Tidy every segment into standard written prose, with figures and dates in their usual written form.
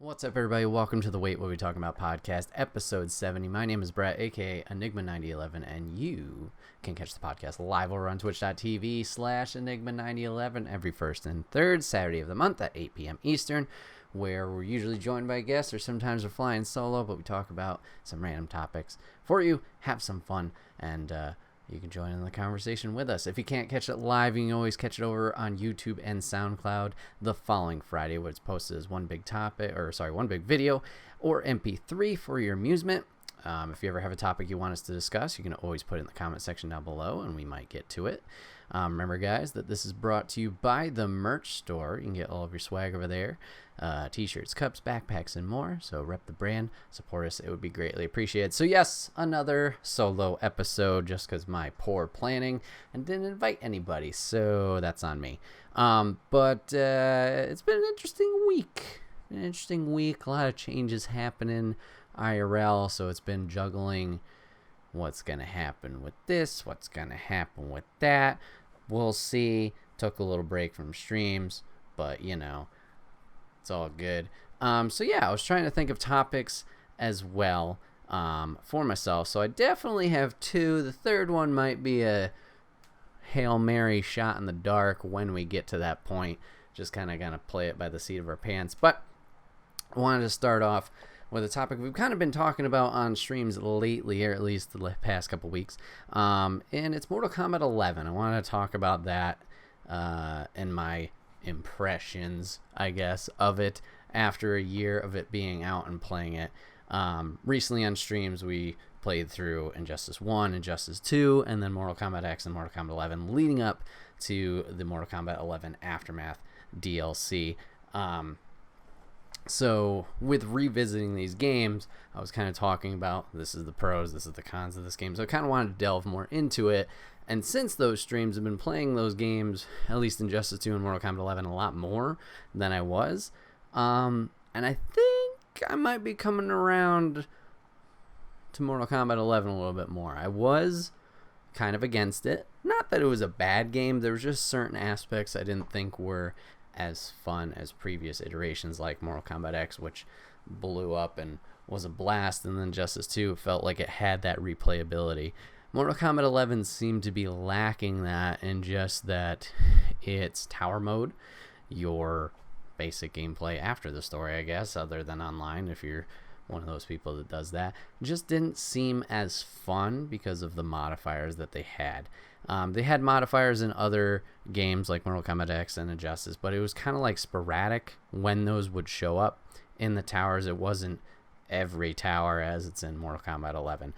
What's up, everybody? Welcome to the Wait What We Talking About podcast, episode 70. My name is Bret, aka Enigma9011, and you can catch the podcast live over on twitch.tv/Enigma9011 every first and third Saturday of the month at 8 p.m. Eastern, where we're usually joined by guests or sometimes we're flying solo, but we talk about some random topics for you, have some fun, and you can join in the conversation with us. If you can't catch it live, you can always catch it over on YouTube and SoundCloud the following Friday, where it's posted as one big video or MP3 for your amusement. If you ever have a topic you want us to discuss, you can always put it in the comment section down below, and we might get to it. Remember, guys, that this is brought to you by the merch store. You can get all of your swag over there. T-shirts, cups, backpacks, and more. So rep the brand, support us. It would be greatly appreciated. So yes, another solo episode just because my poor planning and didn't invite anybody. So that's on me. But it's been an interesting week. A lot of changes happening IRL. So it's been juggling what's going to happen with this, what's going to happen with that. We'll see. Took a little break from streams, but you know, it's all good. So yeah, I was trying to think of topics as well for myself. So I definitely have two. The third one might be a Hail Mary shot in the dark when we get to that point. Just kind of gonna play it by the seat of our pants. But I wanted to start off with a topic we've kind of been talking about on streams lately, or at least the past couple weeks. And it's Mortal Kombat 11. I want to talk about that and my impressions, I guess, of it after a year of it being out and playing it. Recently on streams, we played through Injustice 1, Injustice 2, and then Mortal Kombat X and Mortal Kombat 11, leading up to the Mortal Kombat 11 Aftermath DLC. So with revisiting these games, I was kind of talking about this is the pros, this is the cons of this game. So I kind of wanted to delve more into it. And since those streams, I've been playing those games, at least Injustice 2 and Mortal Kombat 11, a lot more than I was. And I think I might be coming around to Mortal Kombat 11 a little bit more. I was kind of against it. Not that it was a bad game. There was just certain aspects I didn't think were as fun as previous iterations, like Mortal Kombat X, which blew up and was a blast, and then Justice 2 felt like it had that replayability. Mortal Kombat 11 seemed to be lacking that, in just that it's tower mode, your basic gameplay after the story, I guess, other than online, if you're one of those people that does that, just didn't seem as fun because of the modifiers that they had. They had modifiers in other games like Mortal Kombat X and Injustice, but it was kind of like sporadic when those would show up in the towers. It wasn't every tower as it's in Mortal Kombat 11.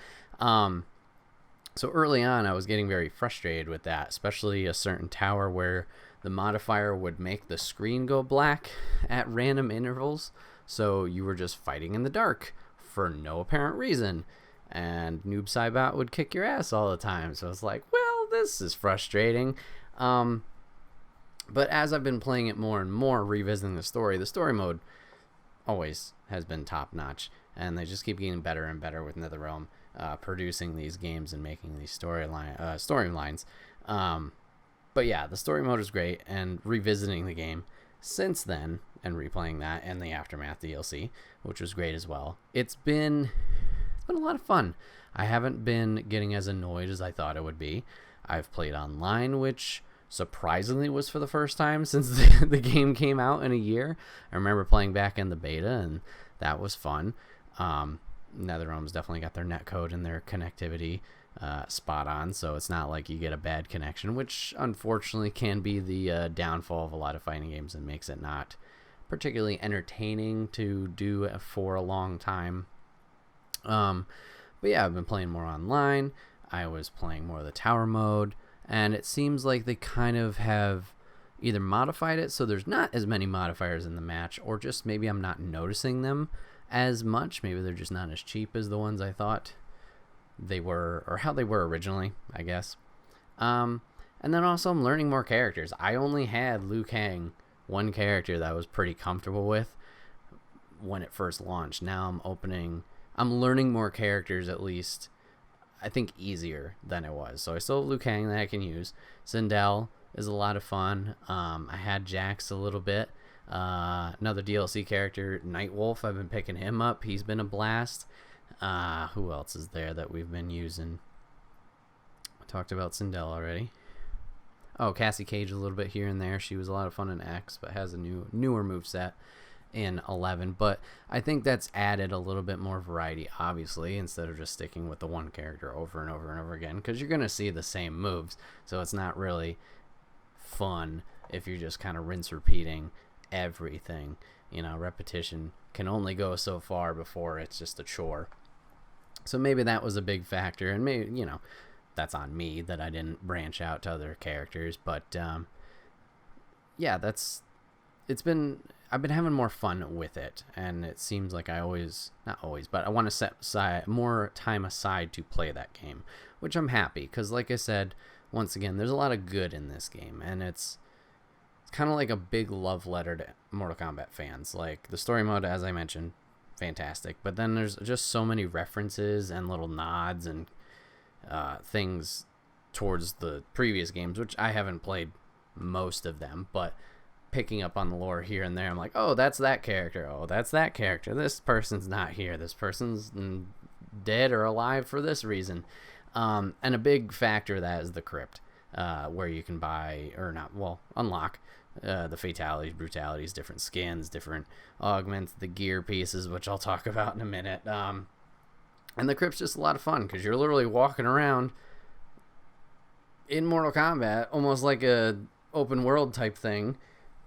So early on, I was getting very frustrated with that, especially a certain tower where the modifier would make the screen go black at random intervals. So you were just fighting in the dark for no apparent reason. And Noob Saibot would kick your ass all the time. So it's like, well, this is frustrating. But as I've been playing it more and more, revisiting the story mode always has been top notch. And they just keep getting better and better with NetherRealm producing these games and making these storylines. But yeah, the story mode is great. And revisiting the game since then and replaying that and the Aftermath DLC, which was great as well. It's been a lot of fun. I haven't been getting as annoyed as I thought it would be. I've played online, which surprisingly was for the first time since the game came out in a year. I remember playing back in the beta, and that was fun. NetherRealm's definitely got their netcode and their connectivity spot on, so it's not like you get a bad connection, which unfortunately can be the downfall of a lot of fighting games and makes it not particularly entertaining to do for a long time. But yeah, I've been playing more online. I was playing more of the tower mode, and it seems like they kind of have either modified it so there's not as many modifiers in the match, or just maybe I'm not noticing them as much. Maybe they're just not as cheap as the ones I thought they were, or how they were originally, I guess. And then also I'm learning more characters. I only had Liu Kang, one character that I was pretty comfortable with when it first launched. Now I'm learning more characters, at least I think easier than it was. So I still have Liu Kang that I can use. Sindel is a lot of fun. I had Jax a little bit. Another DLC character, Nightwolf. I've been picking him up. He's been a blast. Who else is there that we've been using? I talked about Sindel already. Oh, Cassie Cage a little bit here and there. She was a lot of fun in X, but has a newer moveset in 11. But I think that's added a little bit more variety, obviously, instead of just sticking with the one character over and over and over again, because you're going to see the same moves. So it's not really fun if you're just kind of repeating everything. Repetition can only go so far before it's just a chore. So maybe that was a big factor, and maybe, that's on me that I didn't branch out to other characters. But yeah, I've been having more fun with it, and it seems like not always, but I want to set more time aside to play that game, which I'm happy, because like I said, once again, there's a lot of good in this game, and it's kind of like a big love letter to Mortal Kombat fans. Like, the story mode, as I mentioned, fantastic, but then there's just so many references and little nods and things towards the previous games, which I haven't played most of them, but picking up on the lore here and there, I'm like, oh, that's that character, oh, that's that character, this person's not here, this person's dead or alive for this reason. And a big factor of that is the crypt, where you can unlock the fatalities, brutalities, different skins, different augments, the gear pieces, which I'll talk about in a minute. And the crypt's just a lot of fun, because you're literally walking around in Mortal Kombat, almost like a open world type thing,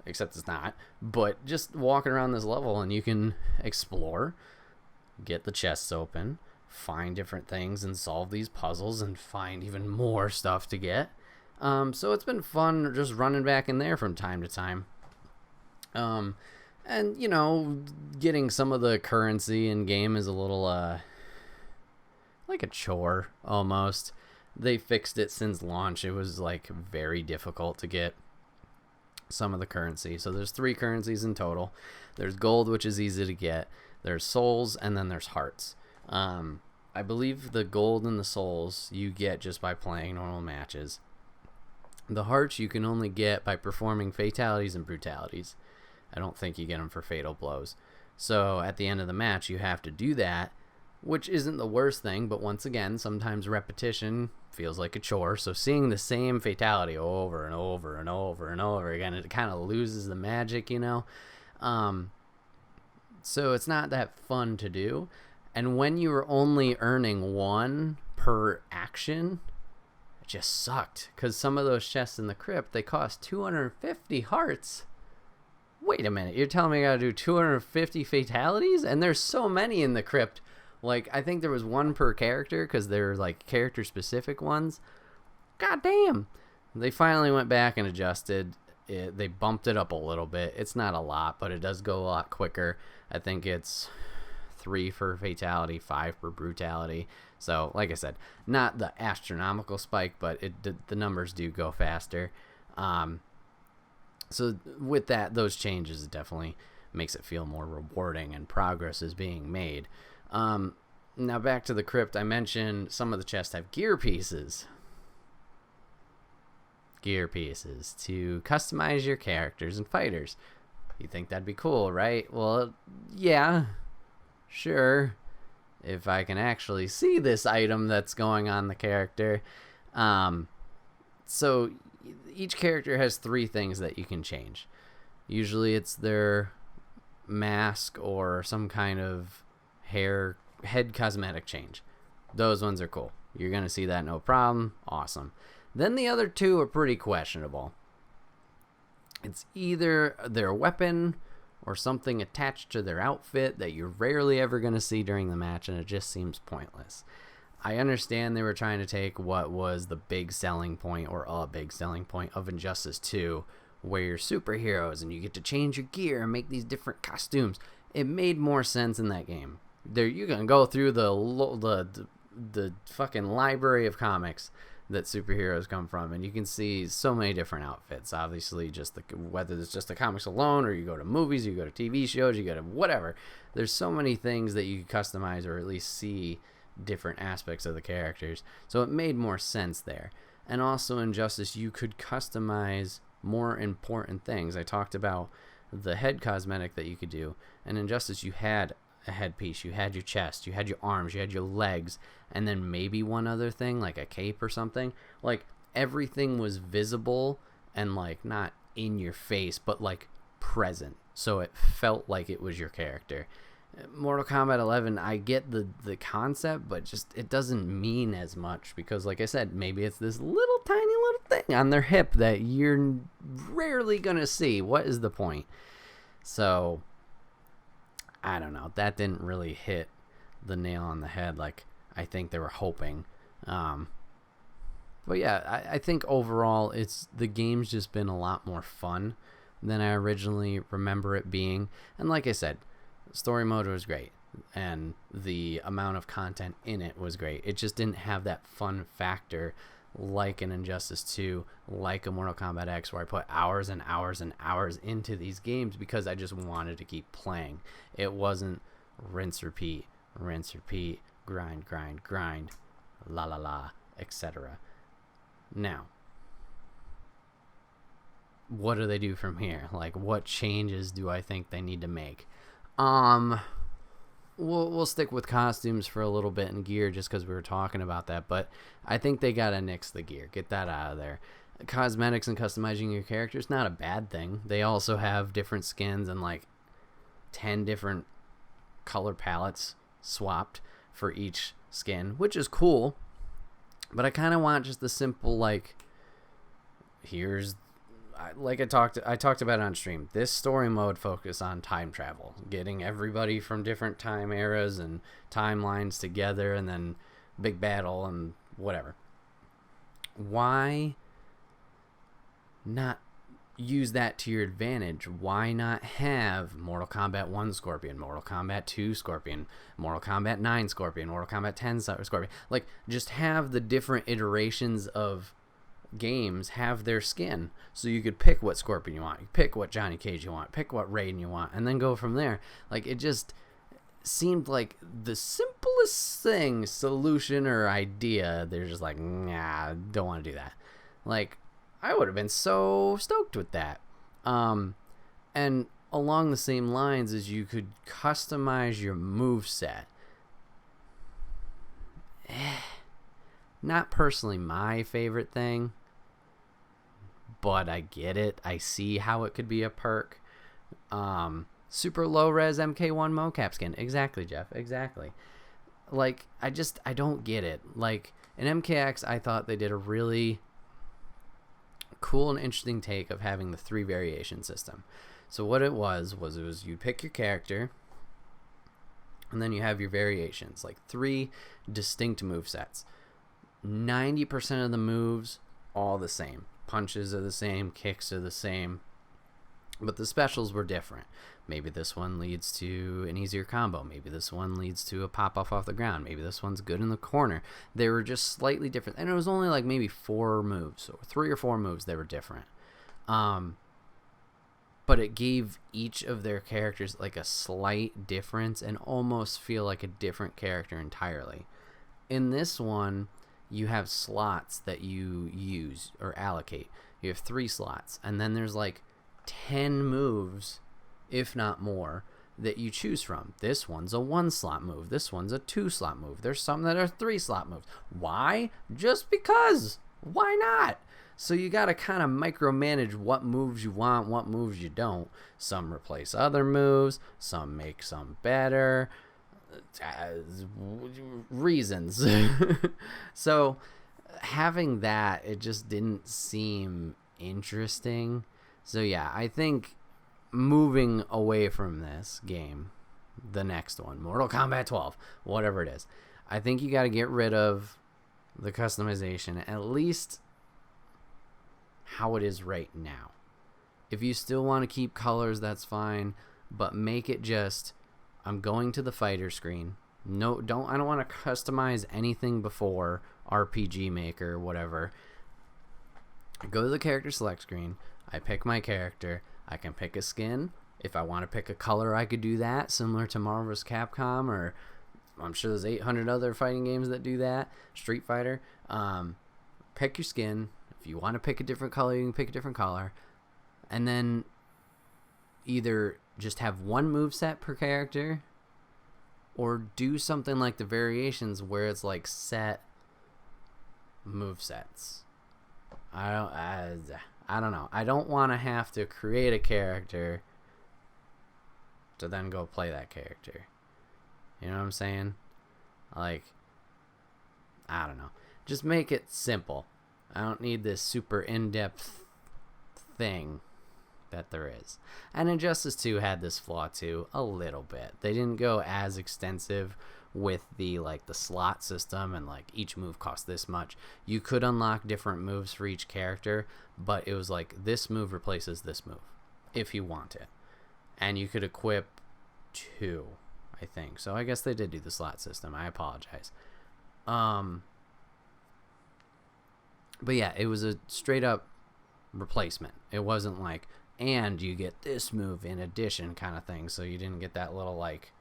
except it's not, but just walking around this level, and you can explore, get the chests open, find different things, and solve these puzzles, and find even more stuff to get. So it's been fun just running back in there from time to time. And, getting some of the currency in game is a little, like a chore, almost. They fixed it since launch. It was, very difficult to get some of the currency. So there's 3 currencies in total. There's gold, which is easy to get. There's souls, and then there's hearts. I believe the gold and the souls you get just by playing normal matches. The hearts you can only get by performing fatalities and brutalities. I don't think you get them for fatal blows. So at the end of the match, you have to do that, which isn't the worst thing, but once again, sometimes repetition feels like a chore. So seeing the same fatality over and over and over and over again, it kind of loses the magic, So it's not that fun to do. And when you were only earning 1 per action, it just sucked, because some of those chests in the crypt, they cost 250 hearts. Wait a minute, you're telling me I gotta do 250 fatalities? And there's so many in the crypt. I think there was 1 per character, because they're character specific ones. God damn. They finally went back and adjusted it. They bumped it up a little bit. It's not a lot, but it does go a lot quicker. I think it's 3 for fatality, 5 for brutality. So, like I said, not the astronomical spike, but the numbers do go faster. So with that, those changes, it definitely makes it feel more rewarding, and progress is being made. Now back to the crypt. I mentioned some of the chests have gear pieces. Gear pieces to customize your characters and fighters. You think that'd be cool, right? Well, yeah, sure. If I can actually see this item that's going on the character. So each character has 3 things that you can change. Usually it's their mask or some kind of head cosmetic change. Those ones are cool. You're going to see that no problem. Awesome. Then the other 2 are pretty questionable. It's either their weapon or something attached to their outfit that you're rarely ever going to see during the match, and it just seems pointless. I understand they were trying to take what was the big selling point, or a big selling point, of Injustice 2, where you're superheroes and you get to change your gear and make these different costumes. It made more sense in that game. There, you can go through the fucking library of comics that superheroes come from, and you can see so many different outfits. Obviously, whether it's just the comics alone, or you go to movies, you go to TV shows, you go to whatever. There's so many things that you can customize, or at least see different aspects of the characters. So it made more sense there. And also in Justice, you could customize more important things. I talked about the head cosmetic that you could do. In Injustice, you had a headpiece, you had your chest, you had your arms, you had your legs, and then maybe one other thing, like a cape or something. Like, everything was visible and, like, not in your face, but, like, present. So it felt like it was your character. Mortal Kombat 11, I get the concept, but just it doesn't mean as much because, like I said, maybe it's this little tiny little thing on their hip that you're rarely gonna see. What is the point? So I don't know. That didn't really hit the nail on the head like I think they were hoping. But yeah, I think overall the game's just been a lot more fun than I originally remember it being. And like I said, story mode was great, and the amount of content in it was great. It just didn't have that fun factor like an Injustice 2, like a Mortal Kombat X, where I put hours and hours and hours into these games because I just wanted to keep playing. It wasn't rinse, repeat, grind, la la la, etc. Now, what do they do from here? Like, what changes do I think they need to make? We'll stick with costumes for a little bit and gear just because we were talking about that, but I think they gotta nix the gear. Get that out of there. Cosmetics and customizing your character is not a bad thing. They also have different skins and like 10 different color palettes swapped for each skin, which is cool, but I kind of want just the simple, like, here's, like I talked about it on stream. This story mode focus on time travel, getting everybody from different time eras and timelines together, and then big battle and whatever. Why not use that to your advantage? Why not have Mortal Kombat 1 Scorpion, Mortal Kombat 2 Scorpion, Mortal Kombat 9 Scorpion, Mortal Kombat 10 Scorpion? Like, just have the different iterations of games have their skin, so you could pick what Scorpion you want, you pick what Johnny Cage you want, pick what Raiden you want, and then go from there. Like, it just seemed like the simplest solution or idea. They're just like, nah, don't want to do that. Like, I would have been so stoked with that. And along the same lines as you could customize your moveset. Not personally my favorite thing, but I get it. I see how it could be a perk. Super low res MK1 mocap skin. Exactly, Jeff. Exactly. Like, I don't get it. Like, in MKX, I thought they did a really cool and interesting take of having the 3 variation system. So what it was you pick your character, and then you have your variations, like 3 distinct move sets. 90% of the moves all the same. Punches are the same, kicks are the same, but the specials were different. Maybe this one leads to an easier combo. Maybe this one leads to a pop off the ground. Maybe this one's good in the corner. They were just slightly different, and it was only like maybe 4 moves, or 3 or 4 moves. They were different. But it gave each of their characters like a slight difference and almost feel like a different character entirely. In this one, you have slots that you use or allocate. You have 3 slots, and then there's like 10 moves, if not more, that you choose from. This one's a 1-slot move. This one's a 2-slot move. There's some that are 3-slot moves. Why? Just because. Why not? So you got to kind of micromanage what moves you want, what moves you don't. Some replace other moves. Some make some better. Reasons. So having that, it just didn't seem interesting. So yeah, I think moving away from this game, the next one, Mortal Kombat 12, whatever it is, I think you got to get rid of the customization, at least how it is right now. If you still want to keep colors, that's fine, but make it just, I'm going to the fighter screen. No, I don't want to customize anything before RPG Maker, whatever. I go to the character select screen. I pick my character. I can pick a skin. If I want to pick a color, I could do that, similar to Marvel vs. Capcom, or I'm sure there's 800 other fighting games that do that. Street Fighter. Pick your skin. If you want to pick a different color, you can pick a different color. And then either just have one moveset per character or do something like the variations where it's like set movesets. I don't know. I don't want to have to create a character to then go play that character. You know what I'm saying? Like, I don't know. Just make it simple. I don't need this super in-depth thing that there is. And Injustice 2 had this flaw too, a little bit. They didn't go as extensive with the slot system and like each move costs this much. You could unlock different moves for each character, but it was like this move replaces this move if you want it. And you could equip 2, I think. So I guess they did do the slot system. I apologize. But yeah, it was a straight up replacement. It wasn't like, and you get this move in addition kind of thing. So you didn't get that little like,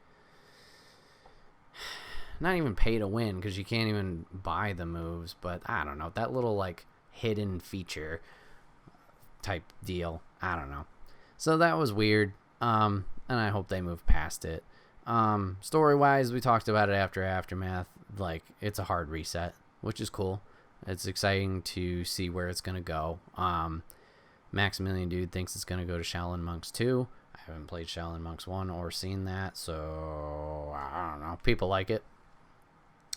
not even pay to win because you can't even buy the moves, but I don't know, that little like hidden feature type deal. I don't know. So that was weird. And I hope they move past it. Story wise, we talked about it after Aftermath. Like, it's a hard reset, which is cool. It's exciting to see where it's going to go. Maximilian Dude thinks it's going to go to Shaolin Monks 2. I haven't played Shaolin Monks 1 or seen that, so I don't know. People like it.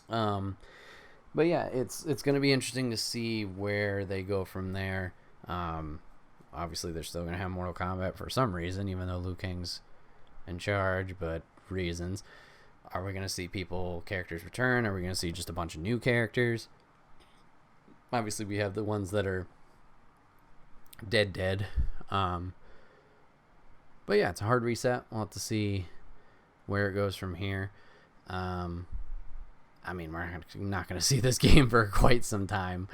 But yeah, it's going to be interesting to see where they go from there. Obviously, they're still going to have Mortal Kombat for some reason, even though Liu Kang's in charge, but reasons. Are we going to see characters return? Are we going to see just a bunch of new characters? Obviously, we have the ones that are dead. But yeah, it's a hard reset. We'll have to see where it goes from here. I mean, we're not going to see this game for quite some time,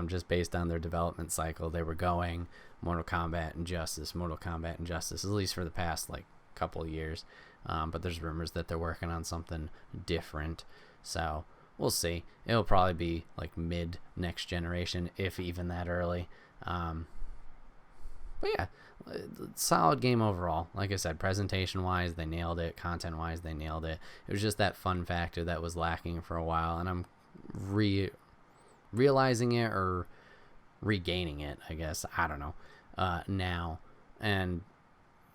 just based on their development cycle. They were going Mortal Kombat Injustice, at least for the past like couple of years. But there's rumors that they're working on something different. So we'll see. It'll probably be like mid next generation, if even that early. But yeah, solid game overall. Like I said, presentation-wise, they nailed it. Content-wise, they nailed it. It was just that fun factor that was lacking for a while, and I'm realizing it or regaining it, I guess. I don't know, now. And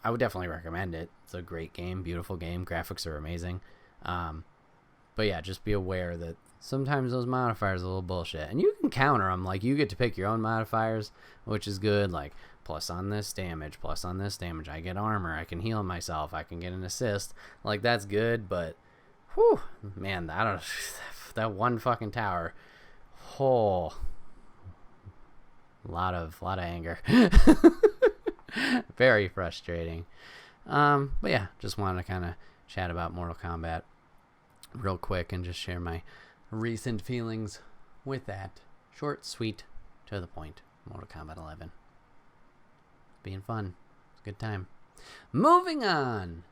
I would definitely recommend it. It's a great game, beautiful game. Graphics are amazing. But yeah, just be aware that sometimes those modifiers are a little bullshit. And you can counter them. Like, you get to pick your own modifiers, which is good. Like, plus on this damage, I get armor, I can heal myself, I can get an assist. Like, that's good, but whew, man, that one fucking tower, a lot of anger. Very frustrating. But yeah, just wanted to kind of chat about Mortal Kombat real quick and just share my recent feelings with that. Short, sweet, to the point. Mortal Kombat 11. Being fun. It's a good time. Moving on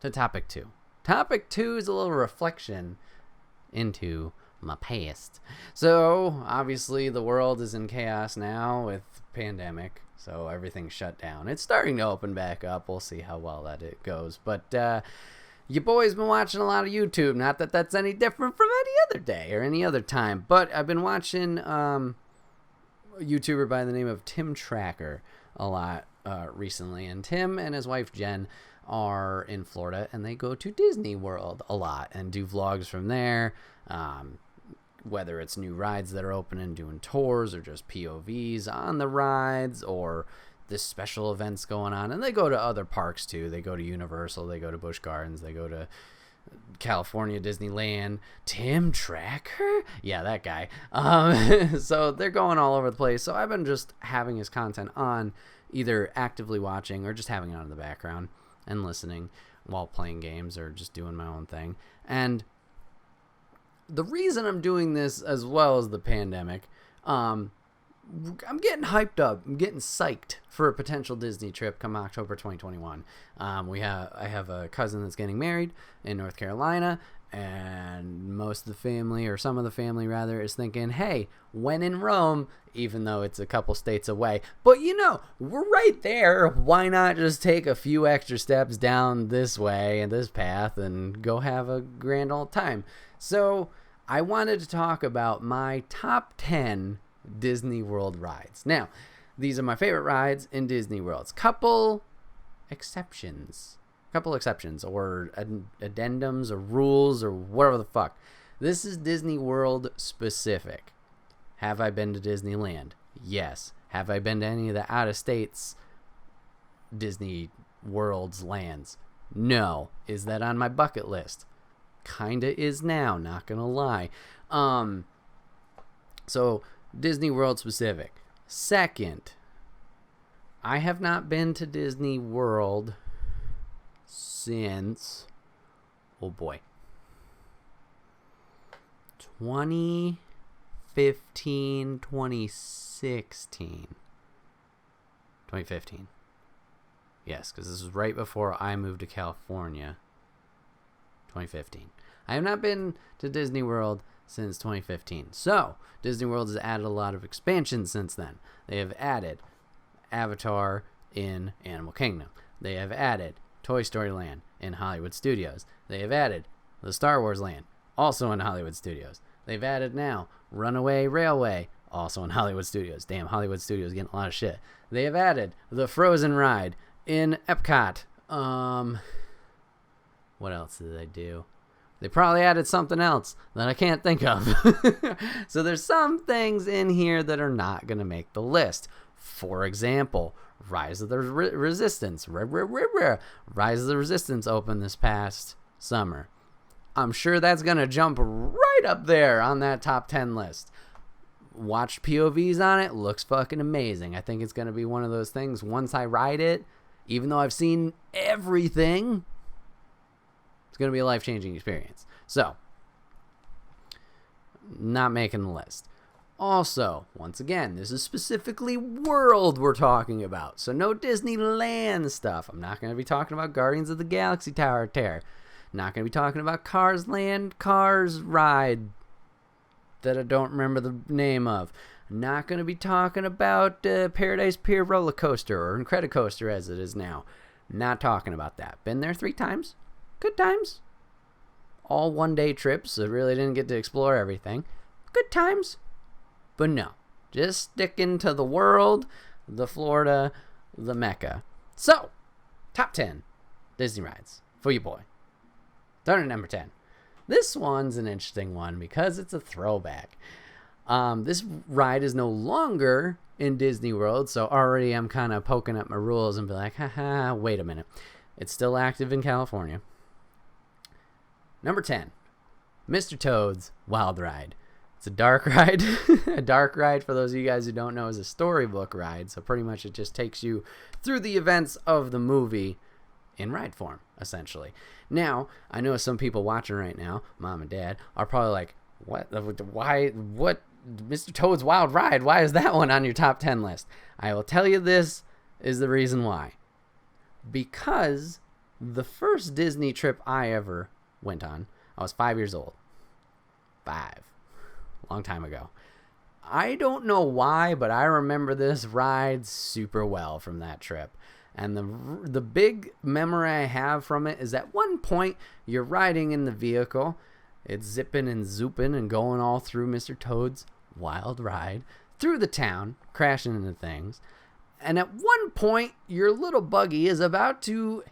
to topic 2. Topic 2 is a little reflection into my past. So, obviously, the world is in chaos now with pandemic, so everything's shut down. It's starting to open back up. We'll see how well that it goes. But your boy's been watching a lot of YouTube. Not that that's any different from any other day or any other time, but I've been watching a YouTuber by the name of Tim Tracker a lot recently, and Tim and his wife Jen are in Florida, and they go to Disney World a lot and do vlogs from there, whether it's new rides that are opening, doing tours, or just POVs on the rides, or this special events going on. And they go to other parks too. They go to Universal, they go to Busch Gardens, they go to California Disneyland. Tim Tracker? Yeah, that guy. So they're going all over the place. So I've been just having his content on, either actively watching or just having it on in the background and listening while playing games or just doing my own thing. And the reason I'm doing this as well as the pandemic, I'm getting hyped up. I'm getting psyched for a potential Disney trip come October 2021. I have a cousin that's getting married in North Carolina, And most of the family, or some of the family rather, is thinking, hey, when in Rome, even though it's a couple states away, but we're right there. Why not just take a few extra steps down this way and this path and go have a grand old time? So I wanted to talk about my top 10 Disney World rides. Now, these are my favorite rides in Disney World. Couple exceptions or addendums or rules or whatever the fuck. This is Disney World specific. Have I been to Disneyland? Yes. Have I been to any of the out of states Disney World's lands? No. Is that on my bucket list? Kinda is now, not gonna lie. So Disney World specific. Second, I have not been to Disney World since 2015. 2015. Yes, because this was right before I moved to California. 2015. I have not been to Disney World since 2015. So, Disney World has added a lot of expansions since then. They have added Avatar in Animal Kingdom. They have added Toy Story Land in Hollywood Studios. They have added the Star Wars Land, also in Hollywood Studios. They've added now Runaway Railway, also in Hollywood Studios. Damn, Hollywood Studios getting a lot of shit. They have added the Frozen ride in Epcot. What else did they do? They probably added something else that I can't think of. So there's some things in here that are not going to make the list. For example, Rise of the Resistance. Rise of the Resistance opened this past summer. I'm sure that's going to jump right up there on that top 10 list. Watched POVs on it. Looks fucking amazing. I think it's going to be one of those things. Once I ride it, even though I've seen everything, it's going to be a life-changing experience. So, not making the list. Also, once again, this is specifically World we're talking about. So no Disneyland stuff. I'm not going to be talking about Guardians of the Galaxy Tower of Terror. Not going to be talking about Cars Land Cars ride that I don't remember the name of. Not going to be talking about Paradise Pier roller coaster or Incredicoaster as it is now. Not talking about that. Been there 3 times. Good times. All one-day trips. I really didn't get to explore everything. Good times. But no. Just sticking to the World, the Florida, the Mecca. So, top 10 Disney rides for you boy. Starting at number 10. This one's an interesting one because it's a throwback. This ride is no longer in Disney World, so already I'm kind of poking up my rules and be like, haha, wait a minute. It's still active in California. Number 10, Mr. Toad's Wild Ride. It's a dark ride. A dark ride, for those of you guys who don't know, is a storybook ride. So pretty much it just takes you through the events of the movie in ride form, essentially. Now, I know some people watching right now, mom and dad, are probably like, what? Why? What? Mr. Toad's Wild Ride? Why is that one on your top 10 list? I will tell you this is the reason why. Because the first Disney trip I ever went on, I was 5 years old. 5. Long time ago. I don't know why, but I remember this ride super well from that trip. And the big memory I have from it is at one point you're riding in the vehicle. It's zipping and zooping and going all through Mr. Toad's Wild Ride through the town, crashing into things. And at one point, your little buggy is about to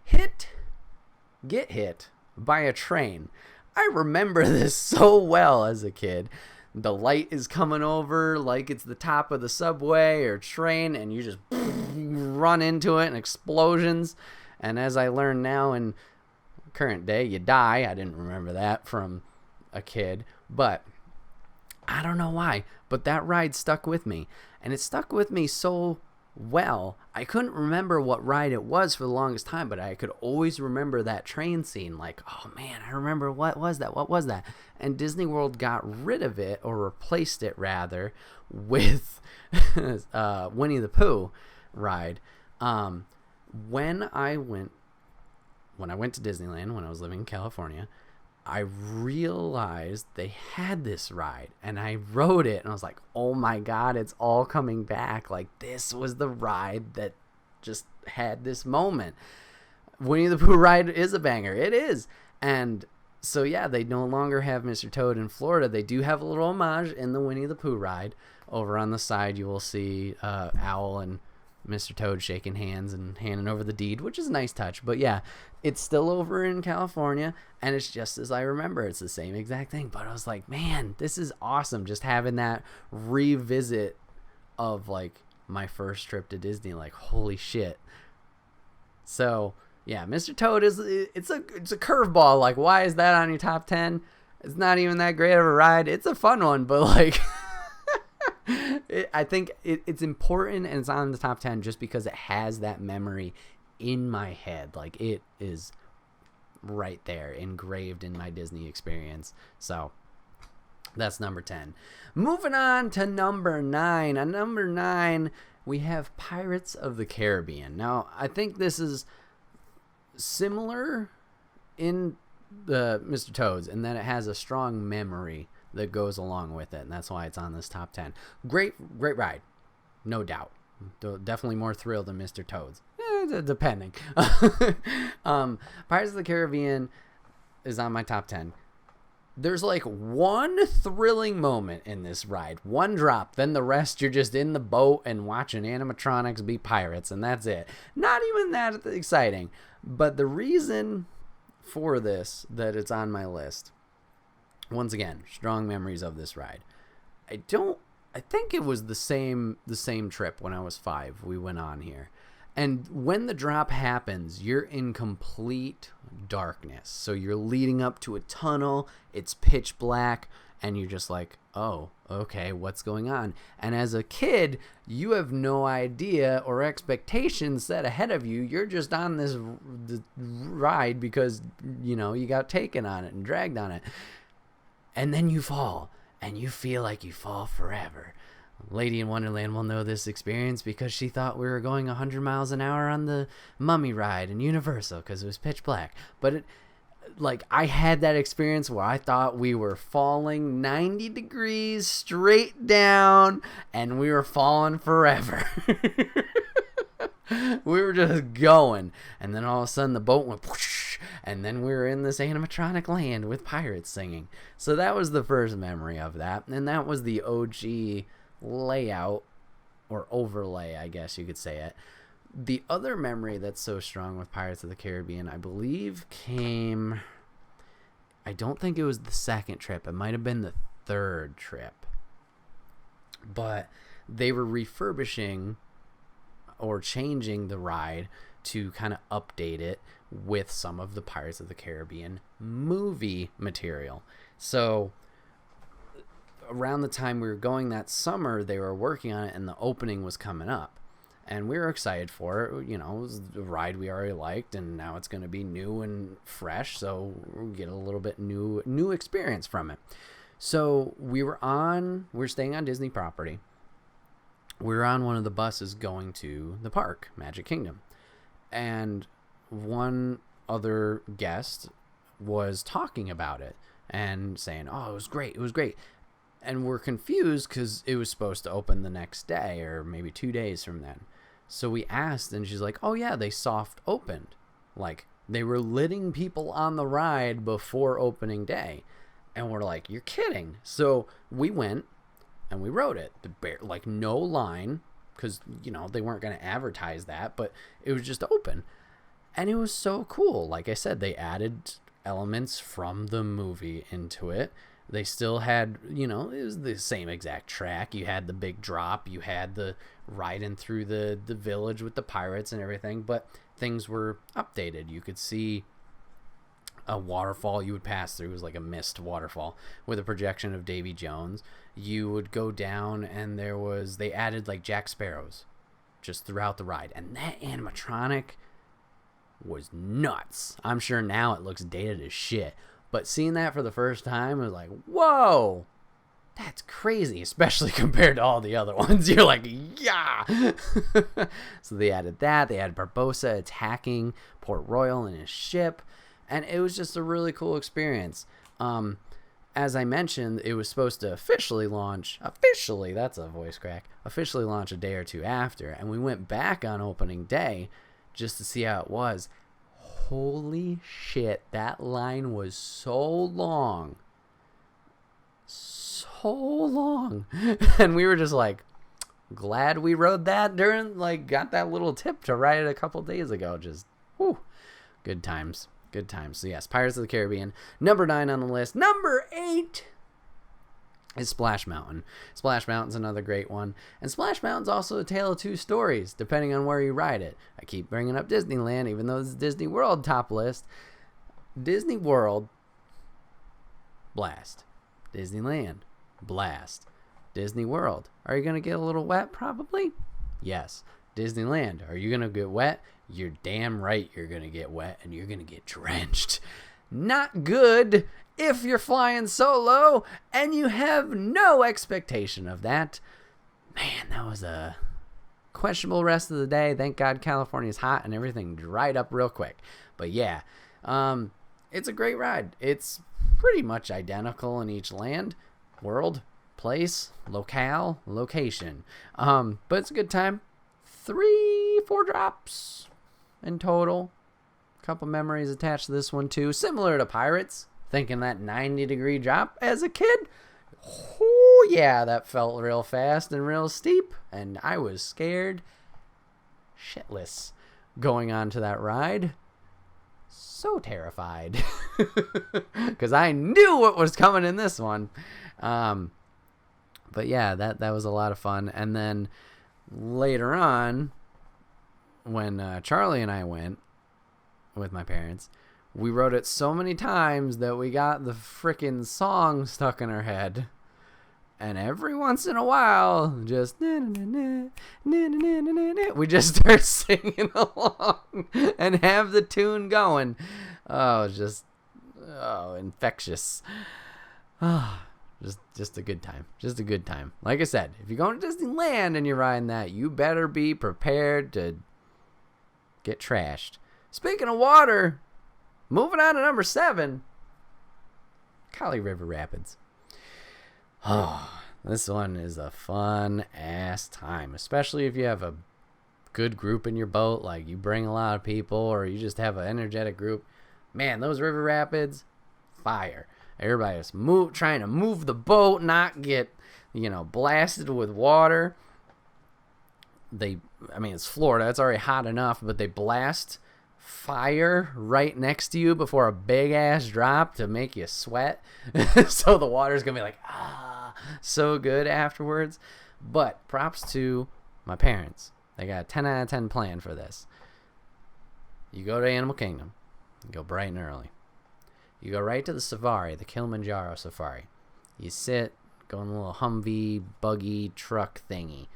get hit by a train. I remember this so well as a kid. The light is coming over like it's the top of the subway or train, and you just run into it and explosions. And as I learn now in current day, you die. I didn't remember that from a kid, but I don't know why, but that ride stuck with me, and it stuck with me so well. I couldn't remember what ride it was for the longest time, but I could always remember that train scene. Like, oh man, I remember what was that? And Disney World got rid of it, or replaced it rather, with Winnie the Pooh ride. When I went to Disneyland when I was living in California, I realized they had this ride, and I rode it, and I was like, oh my God, it's all coming back. Like, this was the ride that just had this moment. Winnie the Pooh ride is a banger. It is. And so, yeah, they no longer have Mr. Toad in Florida. They do have a little homage in the Winnie the Pooh ride. Over on the side, you will see Owl and Mr. Toad shaking hands and handing over the deed, which is a nice touch. But yeah, it's still over in California, and it's just as I remember. It's the same exact thing. But I was like, man, this is awesome. Just having that revisit of like my first trip to Disney. Like, holy shit. So yeah, Mr. Toad it's a curveball. Like, why is that on your top 10? It's not even that great of a ride. It's a fun one, but like I think it's important, and it's on the top 10 just because it has that memory in my head. Like, it is right there, engraved in my Disney experience. So that's number 10. Moving on to number 9. On number 9, we have Pirates of the Caribbean. Now, I think this is similar in the Mr. Toad's in that it has a strong memory that goes along with it, and that's why it's on this top 10. Great ride, no doubt. Definitely more thrill than Mr. Toad's, depending. Pirates of the Caribbean is on my top 10. There's like one thrilling moment in this ride, one drop, then the rest you're just in the boat and watching animatronics be pirates, and that's it. Not even that exciting, but the reason for this that it's on my list, once again, strong memories of this ride. I think it was the same trip when I was 5 we went on here. And when the drop happens, you're in complete darkness. So you're leading up to a tunnel, it's pitch black, and you're just like, oh, okay, what's going on? And as a kid, you have no idea or expectations set ahead of you. You're just on this ride because, you know, you got taken on it and dragged on it. And then you fall, and you feel like you fall forever. Lady in Wonderland will know this experience because she thought we were going 100 miles an hour on the Mummy ride in Universal because it was pitch black. But I had that experience where I thought we were falling 90 degrees straight down, and we were falling forever. We were just going, and then all of a sudden the boat went whoosh, and then we were in this animatronic land with pirates singing. So that was the first memory of that, and that was the OG layout, or overlay, I guess you could say it. The other memory that's so strong with Pirates of the Caribbean, I believe, came, I don't think it was the second trip, it might have been the third trip, but they were refurbishing or changing the ride to kind of update it with some of the Pirates of the Caribbean movie material. So around the time we were going that summer, they were working on it, and the opening was coming up, and we were excited for it. You know, it was a ride we already liked, and now it's going to be new and fresh, so we'll get a little bit new experience from it. So we were staying on Disney property. We were on one of the buses going to the park, Magic Kingdom, and one other guest was talking about it and saying, oh, it was great. And we're confused because it was supposed to open the next day or maybe 2 days from then. So we asked, and she's like, oh yeah, they soft opened. Like, they were letting people on the ride before opening day. And we're like, you're kidding. So we went and we rode it. Like, no line, because, you know, they weren't going to advertise that, but it was just open. And it was so cool. Like I said, they added elements from the movie into it. They still had, you know, it was the same exact track. You had the big drop. You had the riding through the village with the pirates and everything, but things were updated. You could see a waterfall you would pass through. It was like a mist waterfall with a projection of Davy Jones. You would go down, and they added like Jack Sparrows just throughout the ride. And that animatronic was nuts. I'm sure now it looks dated as shit. But seeing that for the first time, it was like, whoa, that's crazy, especially compared to all the other ones. You're like, yeah. So they added that. They added Barbossa attacking Port Royal in his ship. And it was just a really cool experience. As I mentioned, it was supposed to officially launch, that's a voice crack, officially launch a day or two after. And we went back on opening day just to see how it was. Holy shit, that line was so long. So long. And we were just like, glad we rode that during, like, got that little tip to ride it a couple days ago. Just, whew, good times. Good times. So yes, Pirates of the Caribbean. Number 9 on the list. Number 8 is Splash Mountain. Splash Mountain's another great one. And Splash Mountain's also a tale of two stories, depending on where you ride it. I keep bringing up Disneyland, even though this is Disney World top list. Disney World, blast. Disneyland, blast. Disney World, are you going to get a little wet? Probably. Yes. Disneyland, are you going to get wet? You're damn right you're going to get wet, and you're going to get drenched. Not good if you're flying solo and you have no expectation of that. Man, that was a questionable rest of the day. Thank God California's hot and everything dried up real quick. But yeah, it's a great ride. It's pretty much identical in each land, world, place, locale, location. But it's a good time. 3-4 drops in total. A couple memories attached to this one too. Similar to Pirates. Thinking that 90-degree drop as a kid. Oh yeah, that felt real fast and real steep. And I was scared shitless going on to that ride. So terrified. Because I knew what was coming in this one. But yeah, that was a lot of fun. And then later on, when Charlie and I went with my parents, we rode it so many times that we got the frickin' song stuck in our head. And every once in a while, just we just start singing along and have the tune going. Oh, just infectious. Just a good time. Just a good time. Like I said, if you're going to Disneyland and you're riding that, you better be prepared to get trashed. Speaking of water, moving on to number 7, Kali River Rapids. Oh, this one is a fun ass time, especially if you have a good group in your boat, like you bring a lot of people or you just have an energetic group. Man, those river rapids, fire. Everybody's trying to move the boat, not get, blasted with water. It's Florida, it's already hot enough, but they blast fire right next to you before a big ass drop to make you sweat. So the water's gonna be like, so good afterwards. But props to my parents. They got a 10 out of 10 plan for this. You go to Animal Kingdom, you go bright and early. You go right to the safari, the Kilimanjaro safari. You sit, go in a little Humvee, buggy, truck thingy.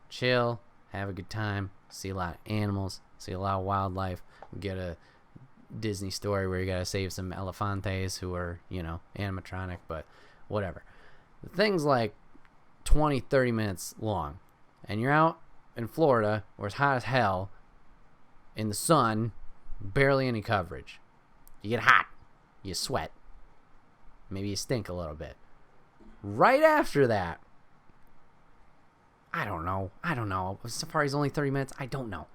Chill, have a good time, see a lot of animals, see a lot of wildlife. Get a Disney story where you gotta save some elefantes who are, animatronic, but whatever. The thing's like 20, 30 minutes long. And you're out in Florida where it's hot as hell, in the sun, barely any coverage. You get hot. You sweat. Maybe you stink a little bit. Right after that, I don't know. Safari's only 30 minutes. I don't know.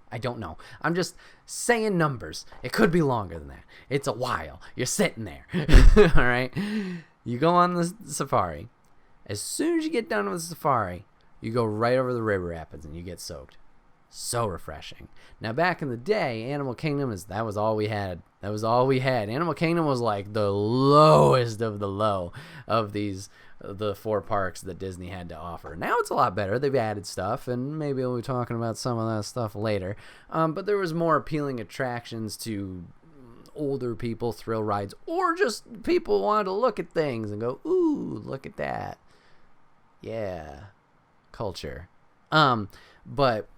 I'm just saying numbers. It could be longer than that. It's a while. You're sitting there. All right? You go on the safari. As soon as you get done with the safari, you go right over the river rapids and you get soaked. So refreshing. Now, back in the day, Animal Kingdom that was all we had. Animal Kingdom was like the lowest of the low of the 4 parks that Disney had to offer. Now it's a lot better. They've added stuff, and maybe we'll be talking about some of that stuff later. But there was more appealing attractions to older people, thrill rides, or just people wanted to look at things and go, ooh, look at that. Yeah. Culture. But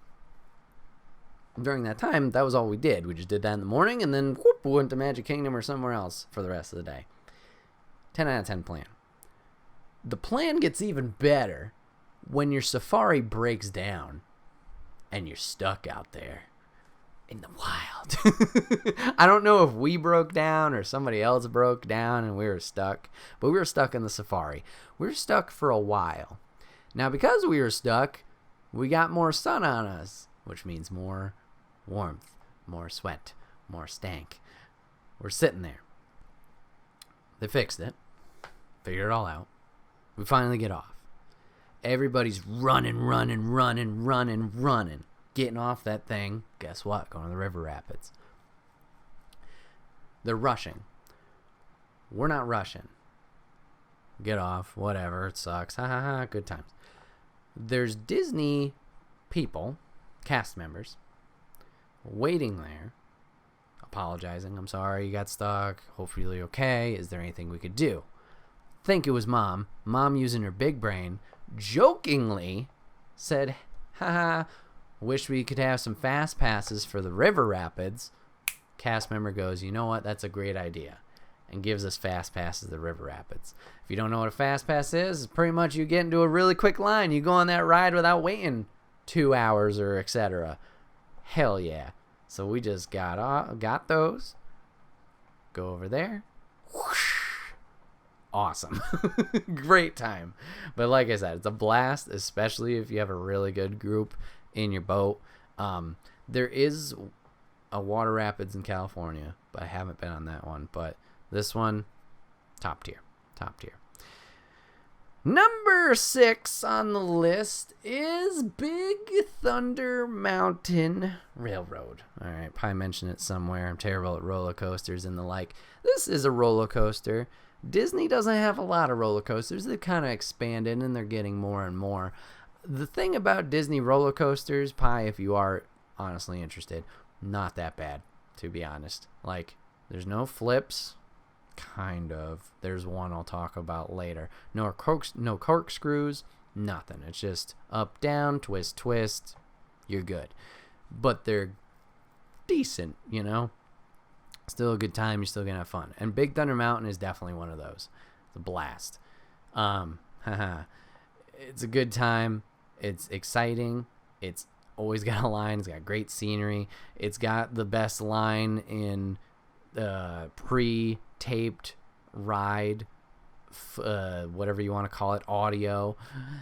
during that time, that was all we did. We just did that in the morning, and then whoop, we went to Magic Kingdom or somewhere else for the rest of the day. 10 out of 10 plan. The plan gets even better when your safari breaks down and you're stuck out there. in the wild. I don't know if we broke down or somebody else broke down and we were stuck, but we were stuck in the safari. We were stuck for a while. Now, because we were stuck, we got more sun on us, which means more warmth, more sweat, more stank. We're sitting there. They fixed it. Figured it all out. We finally get off. Everybody's running. Getting off that thing. Guess what? Going to the river rapids. They're rushing. We're not rushing. Get off. Whatever. It sucks. Ha ha ha. Good times. There's Disney people, cast members, waiting there, apologizing. I'm sorry you got stuck. Hopefully you're okay. Is there anything we could do? Think it was Mom. Mom, using her big brain, jokingly said, haha, wish we could have some fast passes for the river rapids. Cast member goes, you know what? That's a great idea. And gives us fast passes to the river rapids. If you don't know what a fast pass is, it's pretty much you get into a really quick line. You go on that ride without waiting 2 hours or etc. Hell yeah. So we just got those. Go over there. Whoosh. Awesome. Great time. But like I said, it's a blast, especially if you have a really good group in your boat. There is a water rapids in California, but I haven't been on that one. But this one, top tier. Number 6 on the list is Big Thunder Mountain Railroad. All right, probably mentioned it somewhere. I'm terrible at roller coasters and the like. This is a roller coaster. Disney doesn't have a lot of roller coasters. They've kind of expanded and they're getting more and more. The thing about Disney roller coasters, if you are honestly interested, not that bad, to be honest. Like, there's no flips. Kind of. There's one I'll talk about later. No corkscrews, nothing. It's just up, down, twist. You're good. But they're decent, you know? Still a good time. You're still going to have fun. And Big Thunder Mountain is definitely one of those. It's a blast. It's a good time. It's exciting. It's always got a line. It's got great scenery. It's got the best line in pre-taped ride, whatever you want to call it, audio.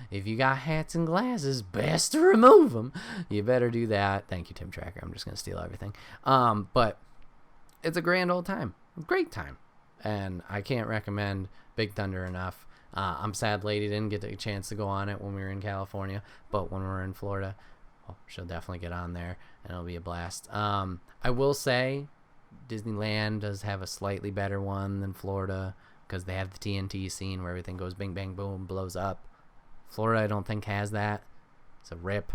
If you got hats and glasses, best to remove them. You better do that. Thank you, Tim Tracker. I'm just going to steal everything. But it's a grand old time. Great time. And I can't recommend Big Thunder enough. I'm sad Lady didn't get a chance to go on it when we were in California, but when we're in Florida, she'll definitely get on there, and it'll be a blast. I will say Disneyland does have a slightly better one than Florida because they have the TNT scene where everything goes bing, bang, boom, blows up. Florida, I don't think, has that. It's a rip.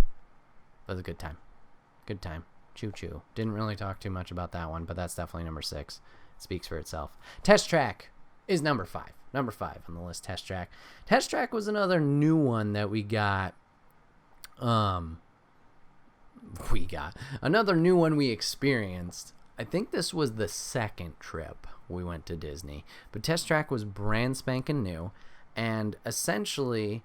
But it's a good time. Good time. Choo-choo. Didn't really talk too much about that one, but that's definitely number 6. It speaks for itself. Test Track is number 5. Number 5 on the list, Test Track. Test Track was another new one that we got. Another new one we experienced. I think this was the second trip we went to Disney. But Test Track was brand spanking new. And essentially,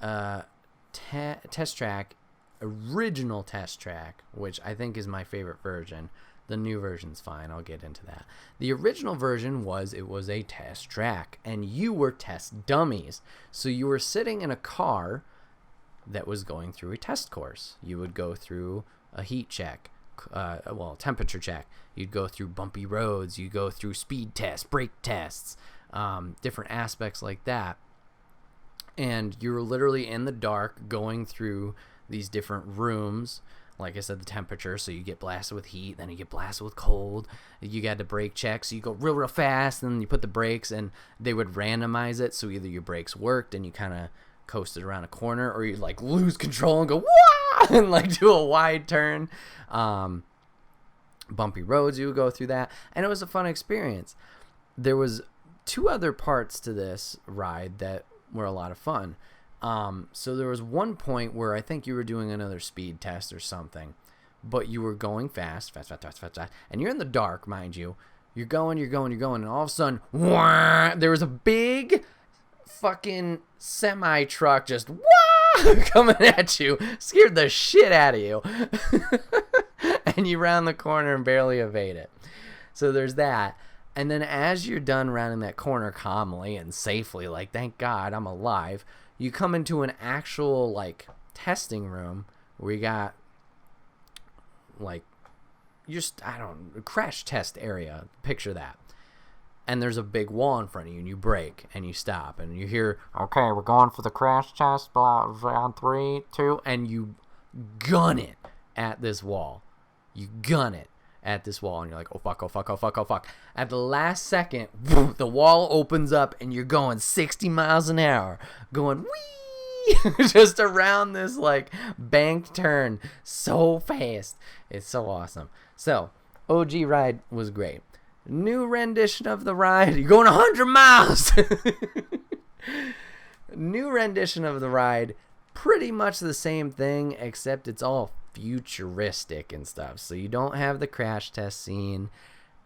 Test Track, original Test Track, which I think is my favorite version. The new version's fine. I'll get into that. The original version was a test track. And you were test dummies. So you were sitting in a car that was going through a test course. You would go through a heat check. Temperature check. You'd go through bumpy roads. You go through speed tests, brake tests, different aspects like that. And you're literally in the dark going through these different rooms. Like I said, the temperature, so you get blasted with heat, then you get blasted with cold. You got the brake check, so you go real fast, and then you put the brakes, and they would randomize it, so either your brakes worked and you kind of coasted around a corner, or you like lose control and go wah and like do a wide turn. Bumpy roads, you would go through that, and it was a fun experience. There was 2 other parts to this ride that were a lot of fun. So there was one point where I think you were doing another speed test or something, but you were going fast, and you're in the dark, mind you. You're going, and all of a sudden, wah, there was a big fucking semi-truck just wah, coming at you. Scared the shit out of you. and you round the corner and barely evade it. So there's that. And then as you're done rounding that corner calmly and safely, like, thank God I'm alive, you come into an actual, like, testing room where you got, like, crash test area. Picture that. And there's a big wall in front of you, and you brake, and you stop, and you hear, okay, we're going for the crash test, on 3, 2, and you gun it at this wall. You gun it at this wall, and you're like, oh fuck, oh fuck, oh fuck, oh fuck. At the last second, the wall opens up, and you're going 60 miles an hour, going whee, just around this, like, bank turn so fast. It's so awesome. So, OG ride was great. New rendition of the ride, you're going 100 miles. New rendition of the ride, pretty much the same thing, except it's all futuristic and stuff. So you don't have the crash test scene.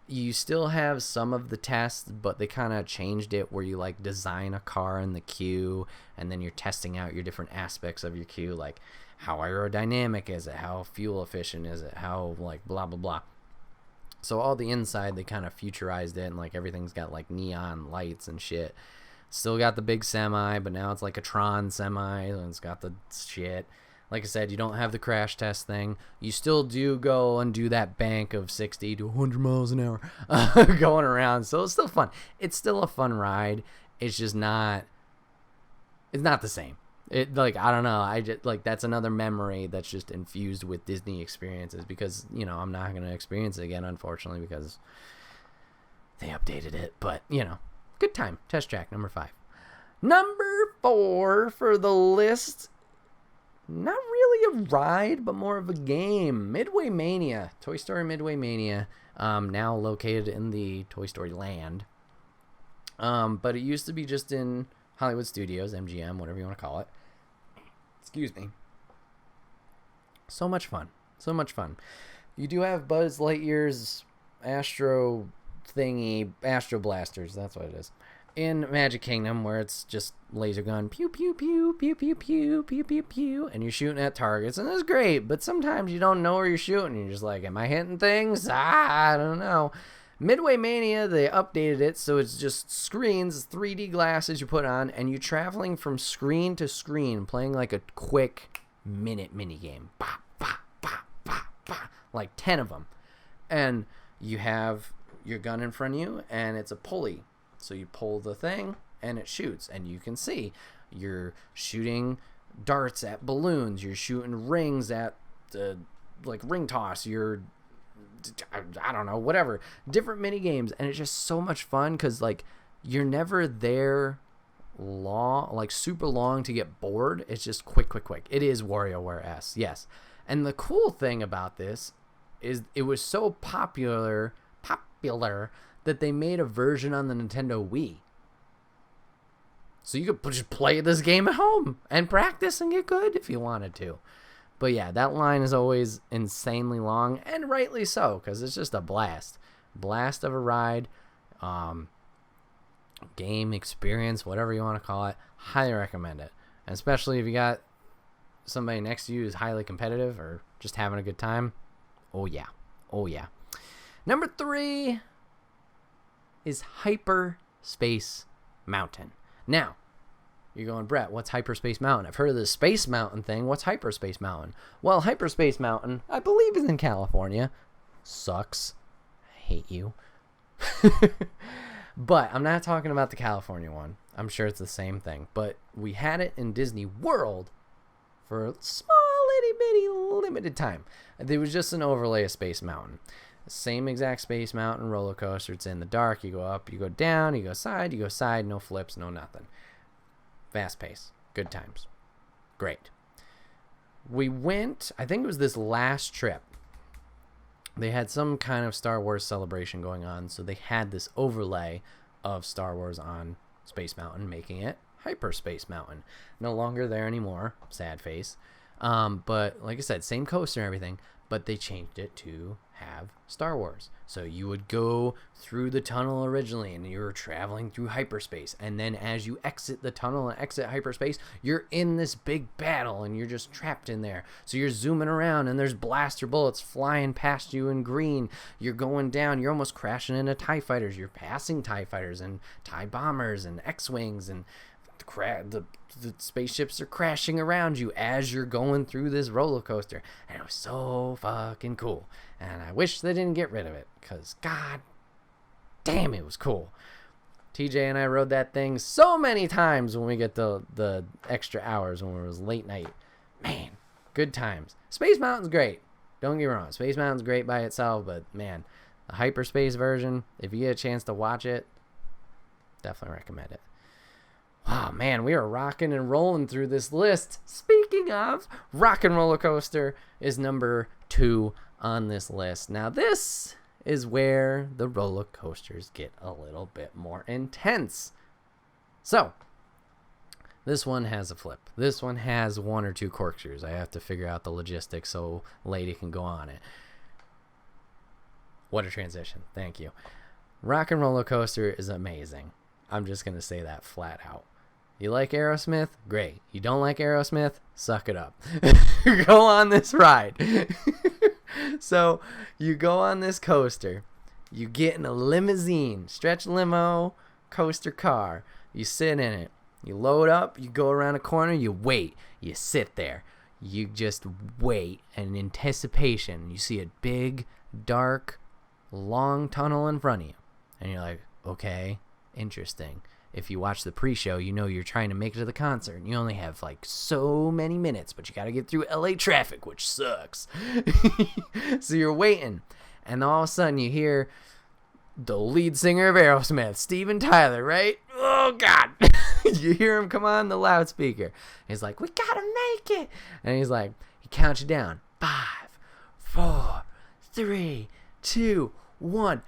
You still have some of the tests, but they kind of changed it where you, like, design a car in the queue, and then you're testing out your different aspects of your queue, like how aerodynamic is it, how fuel efficient is it, how, like, blah blah blah. So all the inside, they kind of futurized it, and, like, everything's got, like, neon lights and shit. Still got the big semi, but now it's like a Tron semi, and it's got the shit. Like I said, you don't have the crash test thing. You still do go and do that bank of 60 to 100 miles an hour going around. So it's still fun. It's still a fun ride. It's just not, it's not the same. It, like, I don't know. I just, like, that's another memory that's just infused with Disney experiences, because, you know, I'm not going to experience it again, unfortunately, because they updated it. But, you know, good time. Test Track number 5. Number 4 for the list, not really a ride, but more of a game. Midway Mania. Toy Story Midway Mania, now located in the Toy Story Land. But it used to be just in Hollywood Studios, MGM, whatever you want to call it. Excuse me. So much fun. So much fun. You do have Buzz Lightyear's Astro Blasters, that's what it is, in Magic Kingdom, where it's just laser gun, pew, pew, pew, pew, pew, pew, pew, pew, pew, and you're shooting at targets, and it's great, but sometimes you don't know where you're shooting. You're just like, am I hitting things? I don't know. Midway Mania, they updated it, so it's just screens, 3D glasses you put on, and you're traveling from screen to screen, playing like a quick minute mini game. Bah, bah, bah, bah, bah, like 10 of them. And you have your gun in front of you, and it's a pulley. So you pull the thing, and it shoots, and you can see you're shooting darts at balloons, you're shooting rings at like ring toss, you're, I don't know, whatever, different mini games, and it's just so much fun, because, like, you're never there long, like super long, to get bored. It's just quick. It is WarioWare-esque, yes. And the cool thing about this is it was so popular that they made a version on the Nintendo Wii. So you could just play this game at home and practice and get good if you wanted to. But yeah, that line is always insanely long, and rightly so, because it's just a blast. Blast of a ride, game experience, whatever you want to call it. Highly recommend it. And especially if you got somebody next to you who's highly competitive or just having a good time. Oh yeah. Oh yeah. Number 3 is Hyperspace Mountain. Now, you're going, Brett, what's Hyperspace Mountain? I've heard of the Space Mountain thing. What's Hyperspace Mountain? Well, Hyperspace Mountain, I believe, is in California. Sucks. I hate you. But I'm not talking about the California one. I'm sure it's the same thing. But we had it in Disney World for a small, itty bitty, limited time. There was just an overlay of Space Mountain. Same exact Space Mountain roller coaster. It's in the dark. You go up, you go down, you go side, no flips, no nothing. Fast pace. Good times. Great. We went, I think it was this last trip. They had some kind of Star Wars celebration going on, so they had this overlay of Star Wars on Space Mountain, making it Hyperspace Mountain. No longer there anymore. Sad face. But like I said, same coaster and everything, but they changed it to have Star Wars. So you would go through the tunnel originally and you're traveling through hyperspace. And then as you exit the tunnel and exit hyperspace, you're in this big battle and you're just trapped in there. So you're zooming around and there's blaster bullets flying past you in green. You're going down. You're almost crashing into TIE fighters. You're passing TIE fighters and TIE bombers and X-Wings, and the spaceships are crashing around you as you're going through this roller coaster. And it was so fucking cool. And I wish they didn't get rid of it, because god damn, it was cool. TJ and I rode that thing so many times when we get the extra hours when it was late night. Man, good times. Space Mountain's great. Don't get me wrong. Space Mountain's great by itself, but man, the hyperspace version, if you get a chance to watch it, definitely recommend it. Wow, man, we are rocking and rolling through this list. Speaking of, Rock and Roller Coaster is number 2 on this list. Now, this is where the roller coasters get a little bit more intense. So, this one has a flip. This one has 1 or 2 corkscrews. I have to figure out the logistics so Lady can go on it. What a transition. Thank you. Rock and Roller Coaster is amazing. I'm just going to say that flat out. You like Aerosmith? Great. You don't like Aerosmith? Suck it up. Go on this ride. So you go on this coaster. You get in a limousine, stretch limo, coaster car. You sit in it. You load up. You go around a corner. You wait. You sit there. You just wait in anticipation. You see a big, dark, long tunnel in front of you. And you're like, okay, interesting. If you watch the pre-show, you know you're trying to make it to the concert. And you only have like so many minutes, but you got to get through LA traffic, which sucks. So you're waiting. And all of a sudden you hear the lead singer of Aerosmith, Steven Tyler, right? Oh, God. You hear him come on the loudspeaker. He's like, we got to make it. And he's like, he counts you down. 5, 4, 3, 2, 1.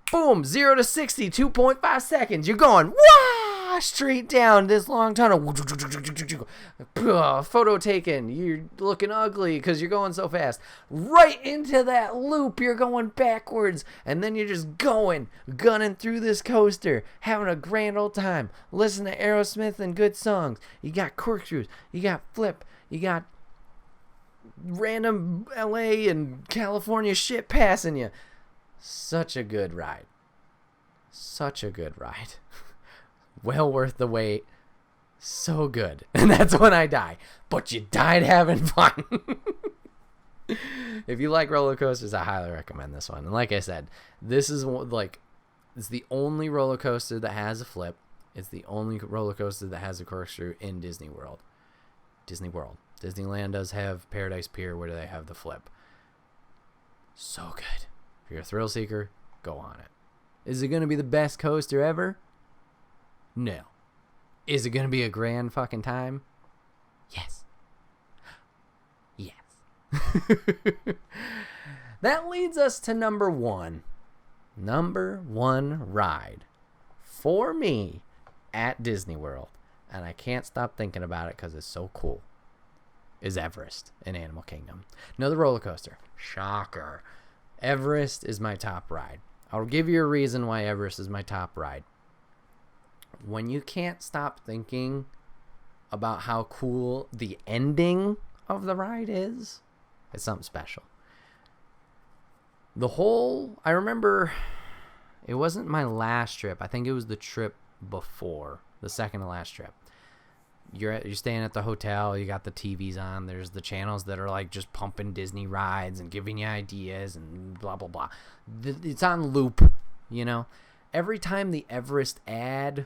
Boom, 0 to 60, 2.5 seconds. You're going, wah, straight down this long tunnel. Photo taken. You're looking ugly because you're going so fast. Right into that loop, you're going backwards. And then you're just gunning through this coaster, having a grand old time. Listen to Aerosmith and good songs. You got corkscrews. You got flip. You got random LA and California shit passing you. Such a good ride. Such a good ride. Well worth the wait. So good. And that's when I die. But you died having fun. If you like roller coasters, I highly recommend this one. And like I said, this is it's the only roller coaster that has a flip. It's the only roller coaster that has a corkscrew in Disney World. Disneyland does have Paradise Pier where they have the flip. So good. If you're a thrill seeker, go on it. Is it going to be the best coaster ever? No. Is it going to be a grand fucking time? Yes. Yes. That leads us to number 1. Number 1 ride for me at Disney World, and I can't stop thinking about it because it's so cool, is Everest in Animal Kingdom. Another roller coaster. Shocker. Everest is my top ride. I'll give you a reason why Everest is my top ride. When you can't stop thinking about how cool the ending of the ride is, it's something special. I remember it wasn't my last trip. I think it was the trip before, the second to last trip. You're staying at the hotel, you got the TVs on, there's the channels that are like just pumping Disney rides and giving you ideas and blah blah blah. It's on loop, you know. Every time the Everest ad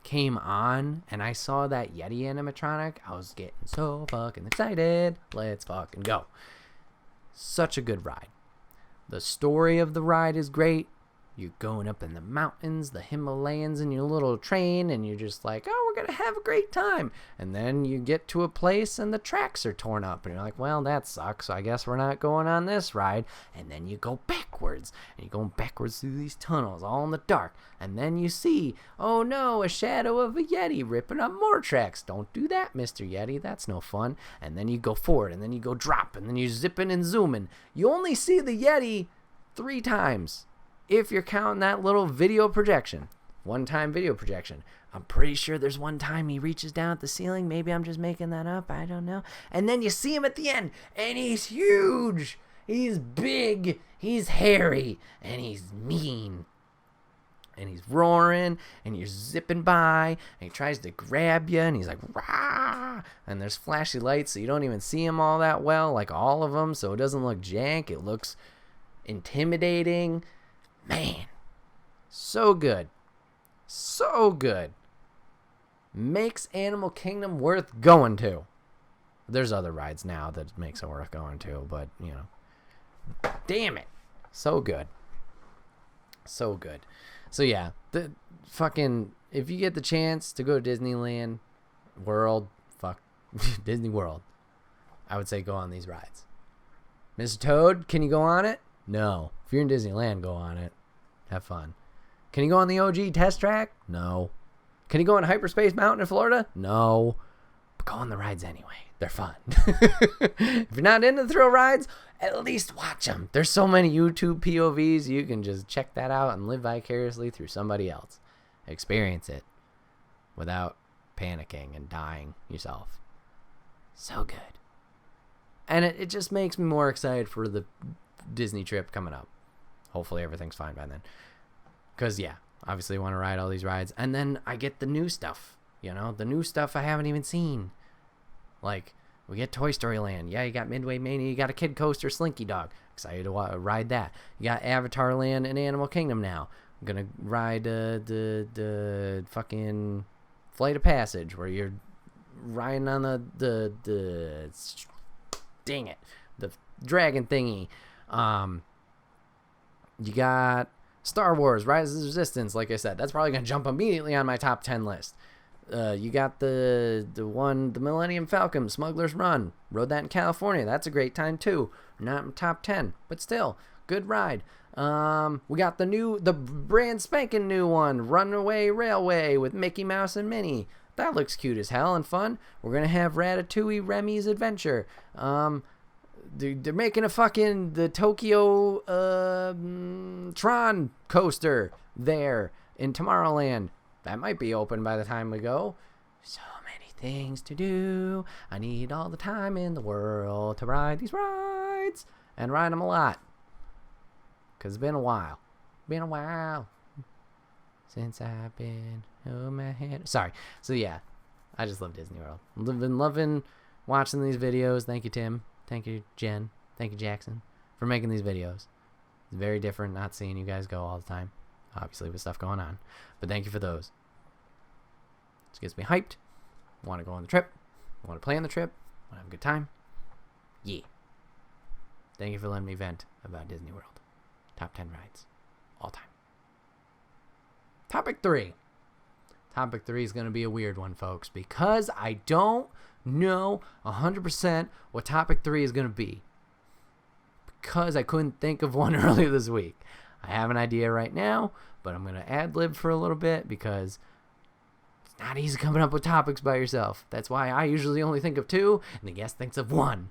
came on and I saw that Yeti animatronic, I was getting so fucking excited. Let's fucking go. Such a good ride. The story of the ride is great. You're going up in the mountains, the Himalayas, in your little train, and you're just like, oh, we're going to have a great time. And then you get to a place and the tracks are torn up. And you're like, well, that sucks. So I guess we're not going on this ride. And then you go backwards. And you're going backwards through these tunnels, all in the dark. And then you see, oh no, a shadow of a Yeti ripping up more tracks. Don't do that, Mr. Yeti. That's no fun. And then you go forward, and then you go drop, and then you're zipping and zooming. You only see the Yeti 3 times. If you're counting that little video projection, one-time video projection. I'm pretty sure there's one time he reaches down at the ceiling. Maybe I'm just making that up. I don't know. And then you see him at the end, and he's huge. He's big. He's hairy. And he's mean. And he's roaring, and you're zipping by, and he tries to grab you, and he's like, rah! And there's flashy lights, so you don't even see him all that well, like all of them, so it doesn't look jank. It looks intimidating. Man, so good. So good. Makes Animal Kingdom worth going to. There's other rides now that makes it worth going to, but, you know. Damn it. So good. So good. So, yeah, the fucking, if you get the chance to go to Disneyland World, Disney World, I would say go on these rides. Mr. Toad, can you go on it? No. If you're in Disneyland, go on it. Have fun. Can you go on the OG test track? No. Can you go on Hyperspace Mountain in Florida? No. But go on the rides anyway. They're fun. If you're not into thrill rides, at least watch them. There's so many YouTube POVs. You can just check that out and live vicariously through somebody else. Experience it without panicking and dying yourself. So good. And it just makes me more excited for the Disney trip coming up. Hopefully everything's fine by then. Because, yeah, obviously I want to ride all these rides. And then I get the new stuff. You know, the new stuff I haven't even seen. Like, we get Toy Story Land. Yeah, you got Midway Mania. You got a Kid Coaster Slinky Dog. Excited to ride that. You got Avatar Land and Animal Kingdom now. I'm going to ride the fucking Flight of Passage where you're riding on the dang it, the dragon thingy. You got Star Wars Rise of the Resistance. Like I said, that's probably going to jump immediately on my top 10 list. You got the Millennium Falcon, Smuggler's Run. Rode that in California. That's a great time too. Not in top 10, but still, good ride. We got the brand spanking new one, Runaway Railway with Mickey Mouse and Minnie. That looks cute as hell and fun. We're gonna have Ratatouille Remy's Adventure. They're making the Tokyo Tron coaster there in Tomorrowland. That might be open by the time we go. So many things to do. I need all the time in the world to ride these rides. And ride them a lot. Because it's been a while. Since I've been home my head. Sorry. So yeah. I just love Disney World. I've been loving watching these videos. Thank you, Tim. Thank you, Jen. Thank you, Jackson, for making these videos. It's very different not seeing you guys go all the time. Obviously with stuff going on. But thank you for those. This gets me hyped. I want to go on the trip. I want to plan the trip. I want to have a good time. Yeah. Thank you for letting me vent about Disney World. Top 10 rides. All time. Topic 3. Topic 3 is going to be a weird one, folks. Because I don't know 100% what topic 3 is going to be. Because I couldn't think of one earlier this week. I have an idea right now, but I'm going to ad-lib for a little bit because it's not easy coming up with topics by yourself. That's why I usually only think of 2, and the guest thinks of 1.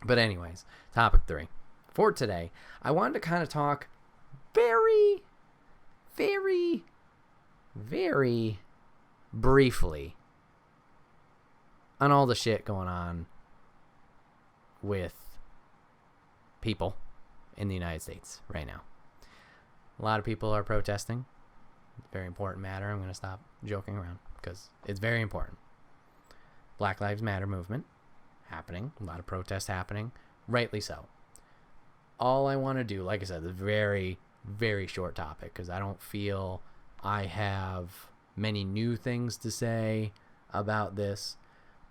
But anyways, topic 3. For today, I wanted to kind of talk very, very, very briefly on all the shit going on with people in the United States right now. A lot of people are protesting. It's a very important matter. I'm going to stop joking around because it's very important. Black Lives Matter movement happening. A lot of protests happening. Rightly so. All I want to do, like I said, is a very, very short topic because I don't feel I have many new things to say about this.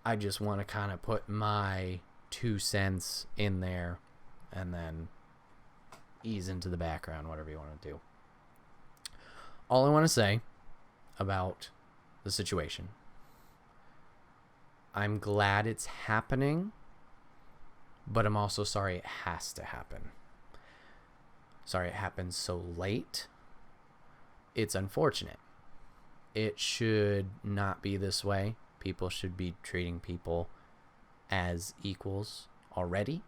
I just want to kind of put my 2 cents in there and then ease into the background, whatever you want to do. All I want to say about the situation, I'm glad it's happening, but I'm also sorry it has to happen. Sorry it happened so late. It's unfortunate. It should not be this way. People should be treating people as equals already.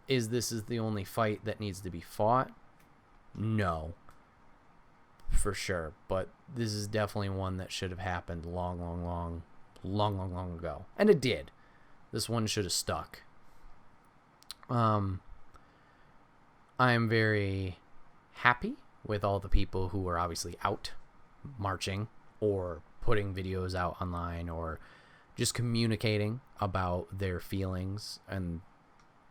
Is the only fight that needs to be fought? No. For sure. But this is definitely one that should have happened long ago. And it did. This one should have stuck. I am very happy with all the people who are obviously out marching or putting videos out online or just communicating about their feelings and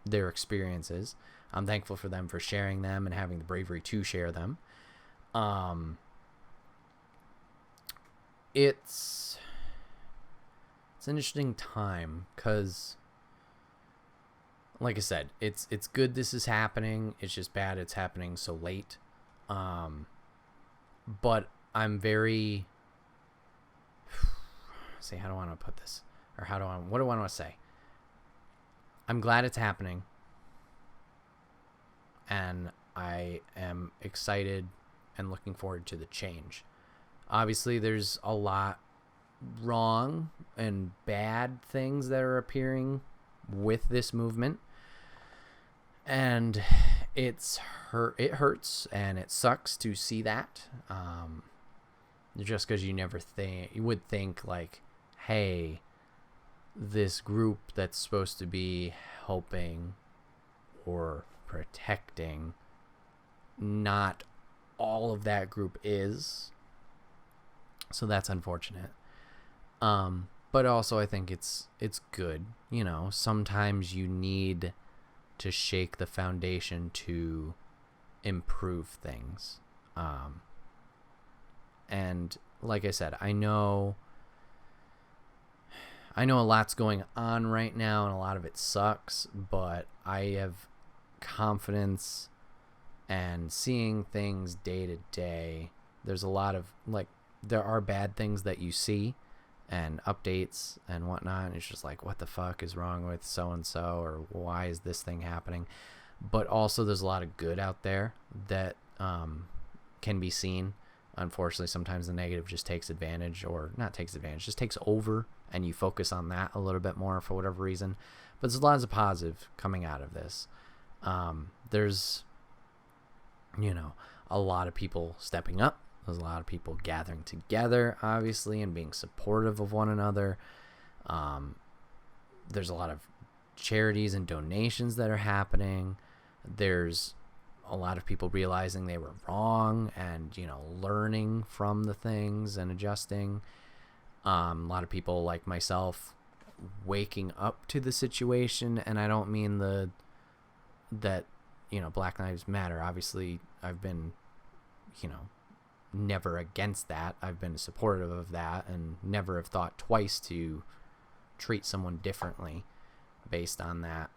their experiences. I'm thankful for them for sharing them and having the bravery to share them. It's an interesting time because, like I said, it's good this is happening. It's just bad it's happening so late. But I'm very... See, how do I want to put this? Or what do I want to say? I'm glad it's happening. And I am excited and looking forward to the change. Obviously, there's a lot wrong and bad things that are appearing with this movement. And it hurts and it sucks to see that. Just because you would think like, hey, this group that's supposed to be helping or protecting, not all of that group is. So that's unfortunate. But also I think it's good. You know, sometimes you need to shake the foundation to improve things. And like I said, I know a lot's going on right now and a lot of it sucks, but I have confidence and seeing things day to day. There's a lot of, like, there are bad things that you see and updates and whatnot. And it's just like, what the fuck is wrong with so-and-so, or why is this thing happening? But also there's a lot of good out there that can be seen. Unfortunately, sometimes the negative just takes advantage, or not takes advantage, just takes over, and you focus on that a little bit more for whatever reason. But there's lots of positive coming out of this. There's, a lot of people stepping up. There's a lot of people gathering together, obviously, and being supportive of one another. There's a lot of charities and donations that are happening. There's a lot of people realizing they were wrong and, learning from the things and adjusting. A lot of people like myself waking up to the situation. And I don't mean that Black Lives Matter. Obviously, I've been, never against that. I've been supportive of that and never have thought twice to treat someone differently based on that.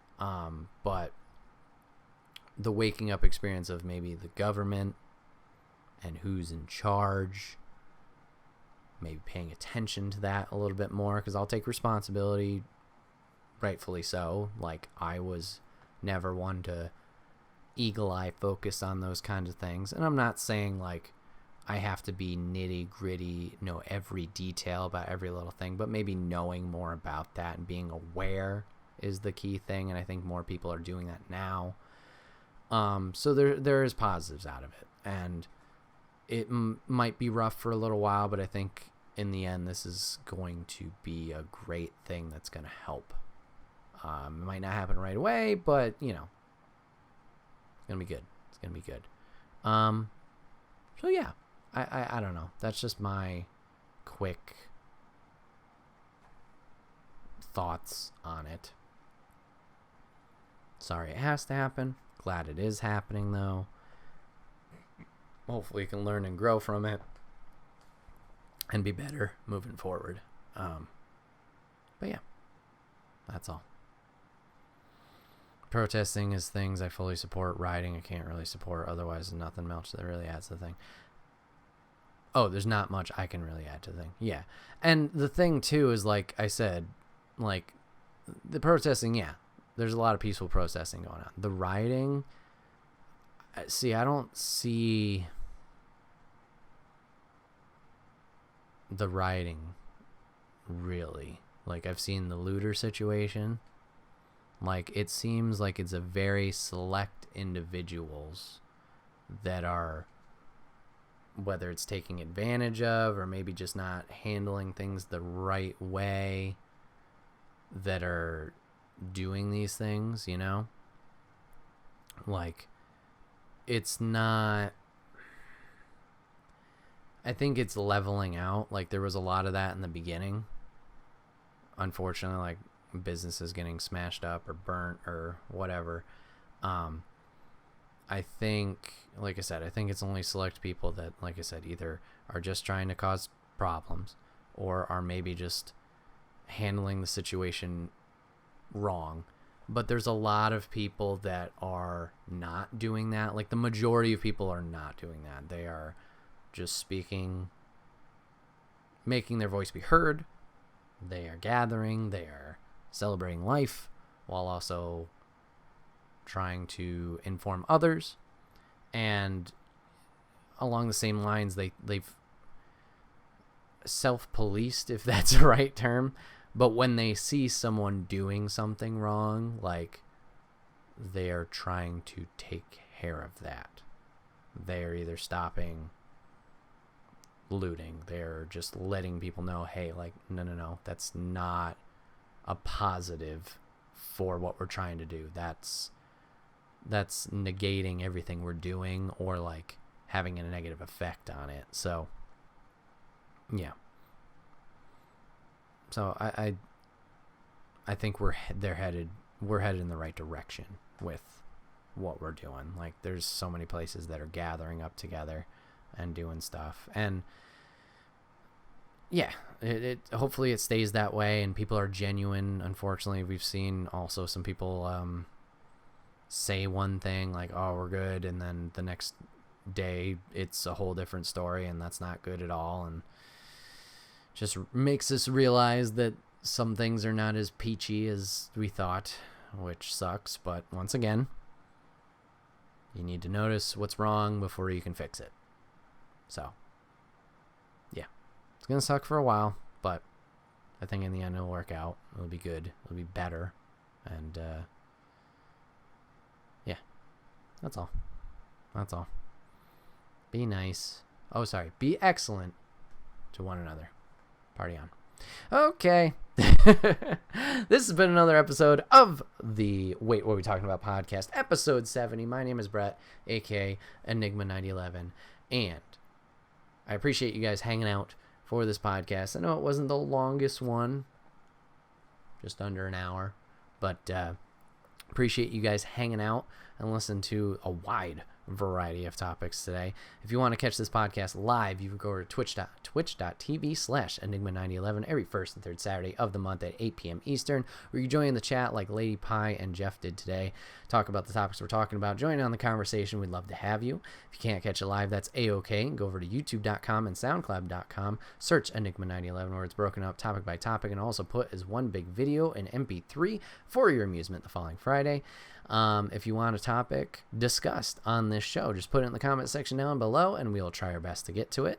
But the waking up experience of maybe the government and who's in charge, maybe paying attention to that a little bit more, because I'll take responsibility, rightfully so. Like, I was never one to eagle eye focus on those kinds of things. And I'm not saying like I have to be nitty gritty, know every detail about every little thing, but maybe knowing more about that and being aware is the key thing. And I think more people are doing that now. So there is positives out of it, and it might be rough for a little while, but I think in the end, this is going to be a great thing that's going to help. It might not happen right away, but it's going to be good. It's going to be good. So yeah, I don't know. That's just my quick thoughts on it. Sorry it has to happen. Glad it is happening, though. Hopefully you can learn and grow from it and be better moving forward. But yeah, that's all. Protesting is things I fully support. Rioting I can't really support. Otherwise, nothing much that really adds to the thing. Oh, there's not much I can really add to the thing. Yeah. And the thing, too, is like I said, like the protesting, yeah, there's a lot of peaceful protesting going on. The rioting, see, I don't see the rioting really. Like, I've seen the looter situation. Like, it seems like it's a very select individuals that are, whether it's taking advantage of or maybe just not handling things the right way, that are doing these things, you know? Like, it's not, I think it's leveling out. Like, there was a lot of that in the beginning. Unfortunately, like, businesses getting smashed up or burnt or whatever. I think, like I said, I think it's only select people that, like I said, either are just trying to cause problems or are maybe just handling the situation wrong. But there's a lot of people that are not doing that. Like, the majority of people are not doing that. They are just speaking, making their voice be heard. They are gathering. They are celebrating life while also trying to inform others. And along the same lines, they've self-policed, if that's the right term. But when they see someone doing something wrong, like, they are trying to take care of that. They're either stopping looting. They're just letting people know, hey, like, no, that's not a positive for what we're trying to do. That's negating everything we're doing, or like having a negative effect on it. So yeah. So I think we're headed in the right direction with what we're doing. Like, there's so many places that are gathering up together and doing stuff, and yeah, it hopefully it stays that way and people are genuine. Unfortunately, we've seen also some people say one thing like, oh, we're good, and then the next day it's a whole different story, and that's not good at all, and just makes us realize that some things are not as peachy as we thought, which sucks. But once again, you need to notice what's wrong before you can fix it. So yeah, it's gonna suck for a while, but I think in the end it'll work out. It'll be good. It'll be better. And yeah, that's all. Be nice. Oh, sorry. Be excellent to one another. Party on. Okay. This has been another episode of the Wait, What Are We Talking About podcast, episode 70. My name is Bret, aka Enigma11, and I appreciate you guys hanging out for this podcast. I know it wasn't the longest one, just under an hour, but appreciate you guys hanging out and listening to a wide variety of topics today. If you want to catch this podcast live, you can go to twitch.tv/Enigma9011 every first and third Saturday of the month at 8 p.m. Eastern, where you join in the chat like Lady Pie and Jeff did today. Talk about the topics we're talking about. Join in on the conversation. We'd love to have you. If you can't catch it live, that's A-OK. Go over to youtube.com and soundcloud.com. Search Enigma9011, where it's broken up topic by topic and also put as one big video in MP3 for your amusement the following Friday. If you want a topic discussed on this show, just put it in the comment section down below and we'll try our best to get to it.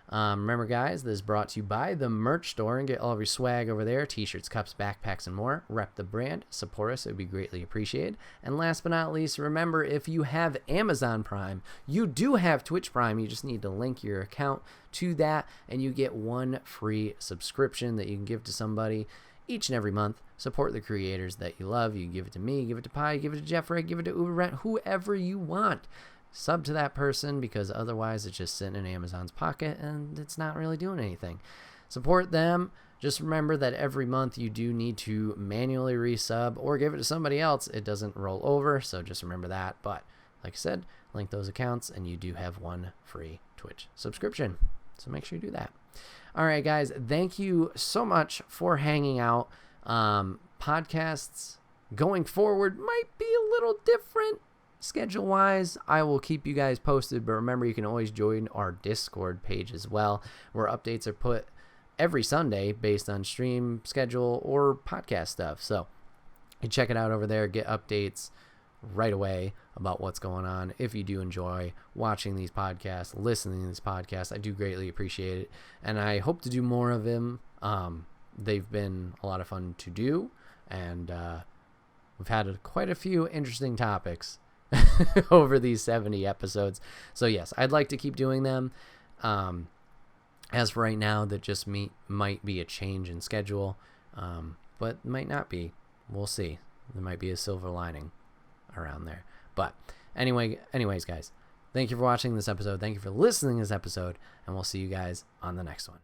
Remember, guys, this is brought to you by the merch store, and get all of your swag over there: t-shirts, cups, backpacks, and more. Rep the brand, support us, it would be greatly appreciated. And last but not least, remember, if you have Amazon Prime, you do have Twitch Prime. You just need to link your account to that, and you get one free subscription that you can give to somebody each and every month. Support the creators that you love. You can give it to me, give it to Pi, give it to Jeffrey, give it to Uber Rent, whoever you want. Sub to that person, because otherwise it's just sitting in Amazon's pocket and it's not really doing anything. Support them. Just remember that every month you do need to manually resub or give it to somebody else. It doesn't roll over, so just remember that. But like I said, link those accounts and you do have one free Twitch subscription. So make sure you do that. All right, guys, thank you so much for hanging out. Podcasts going forward might be a little different schedule-wise. I will keep you guys posted, but remember, you can always join our Discord page as well, where updates are put every Sunday based on stream schedule or podcast stuff. So you check it out over there, get updates right away about what's going on. If you do enjoy watching these podcasts, listening to these podcasts, I do greatly appreciate it, and I hope to do more of them. They've been a lot of fun to do, and we've had quite a few interesting topics over these 70 episodes. So yes, I'd like to keep doing them. As for right now, that just might be a change in schedule, but might not be. We'll see. There might be a silver lining around there. But anyways, guys, thank you for watching this episode. Thank you for listening to this episode, and we'll see you guys on the next one.